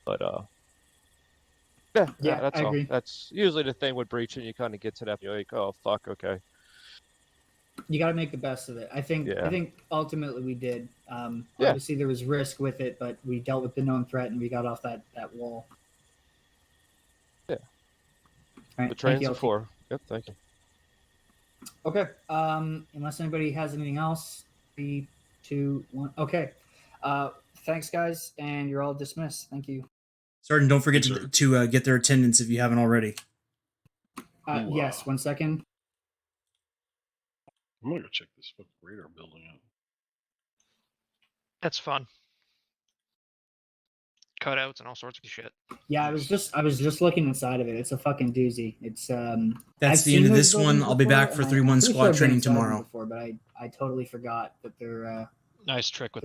But yeah, that's I all. agree. That's usually the thing with breaching. You kind of get to that, you're like, oh fuck, okay. You got to make the best of it. I think ultimately we did. Yeah. Obviously there was risk with it, but we dealt with the known threat and we got off that wall. Yeah. All right, The trains thank you, before. Yep, thank you. Okay. Unless anybody has anything else, 3, 2, 1. Okay. Thanks, guys, and you're all dismissed. Thank you. Sergeant, don't forget to get their attendance if you haven't already. Yes, 1 second. I'm gonna go check this fucking radar building out. That's fun. Cutouts and all sorts of shit. Yeah, I was just looking inside of it. It's a fucking doozy. It's That's the end of this one. I'll be back for 3-1 squad training tomorrow. Before, but I totally forgot that they're nice trick with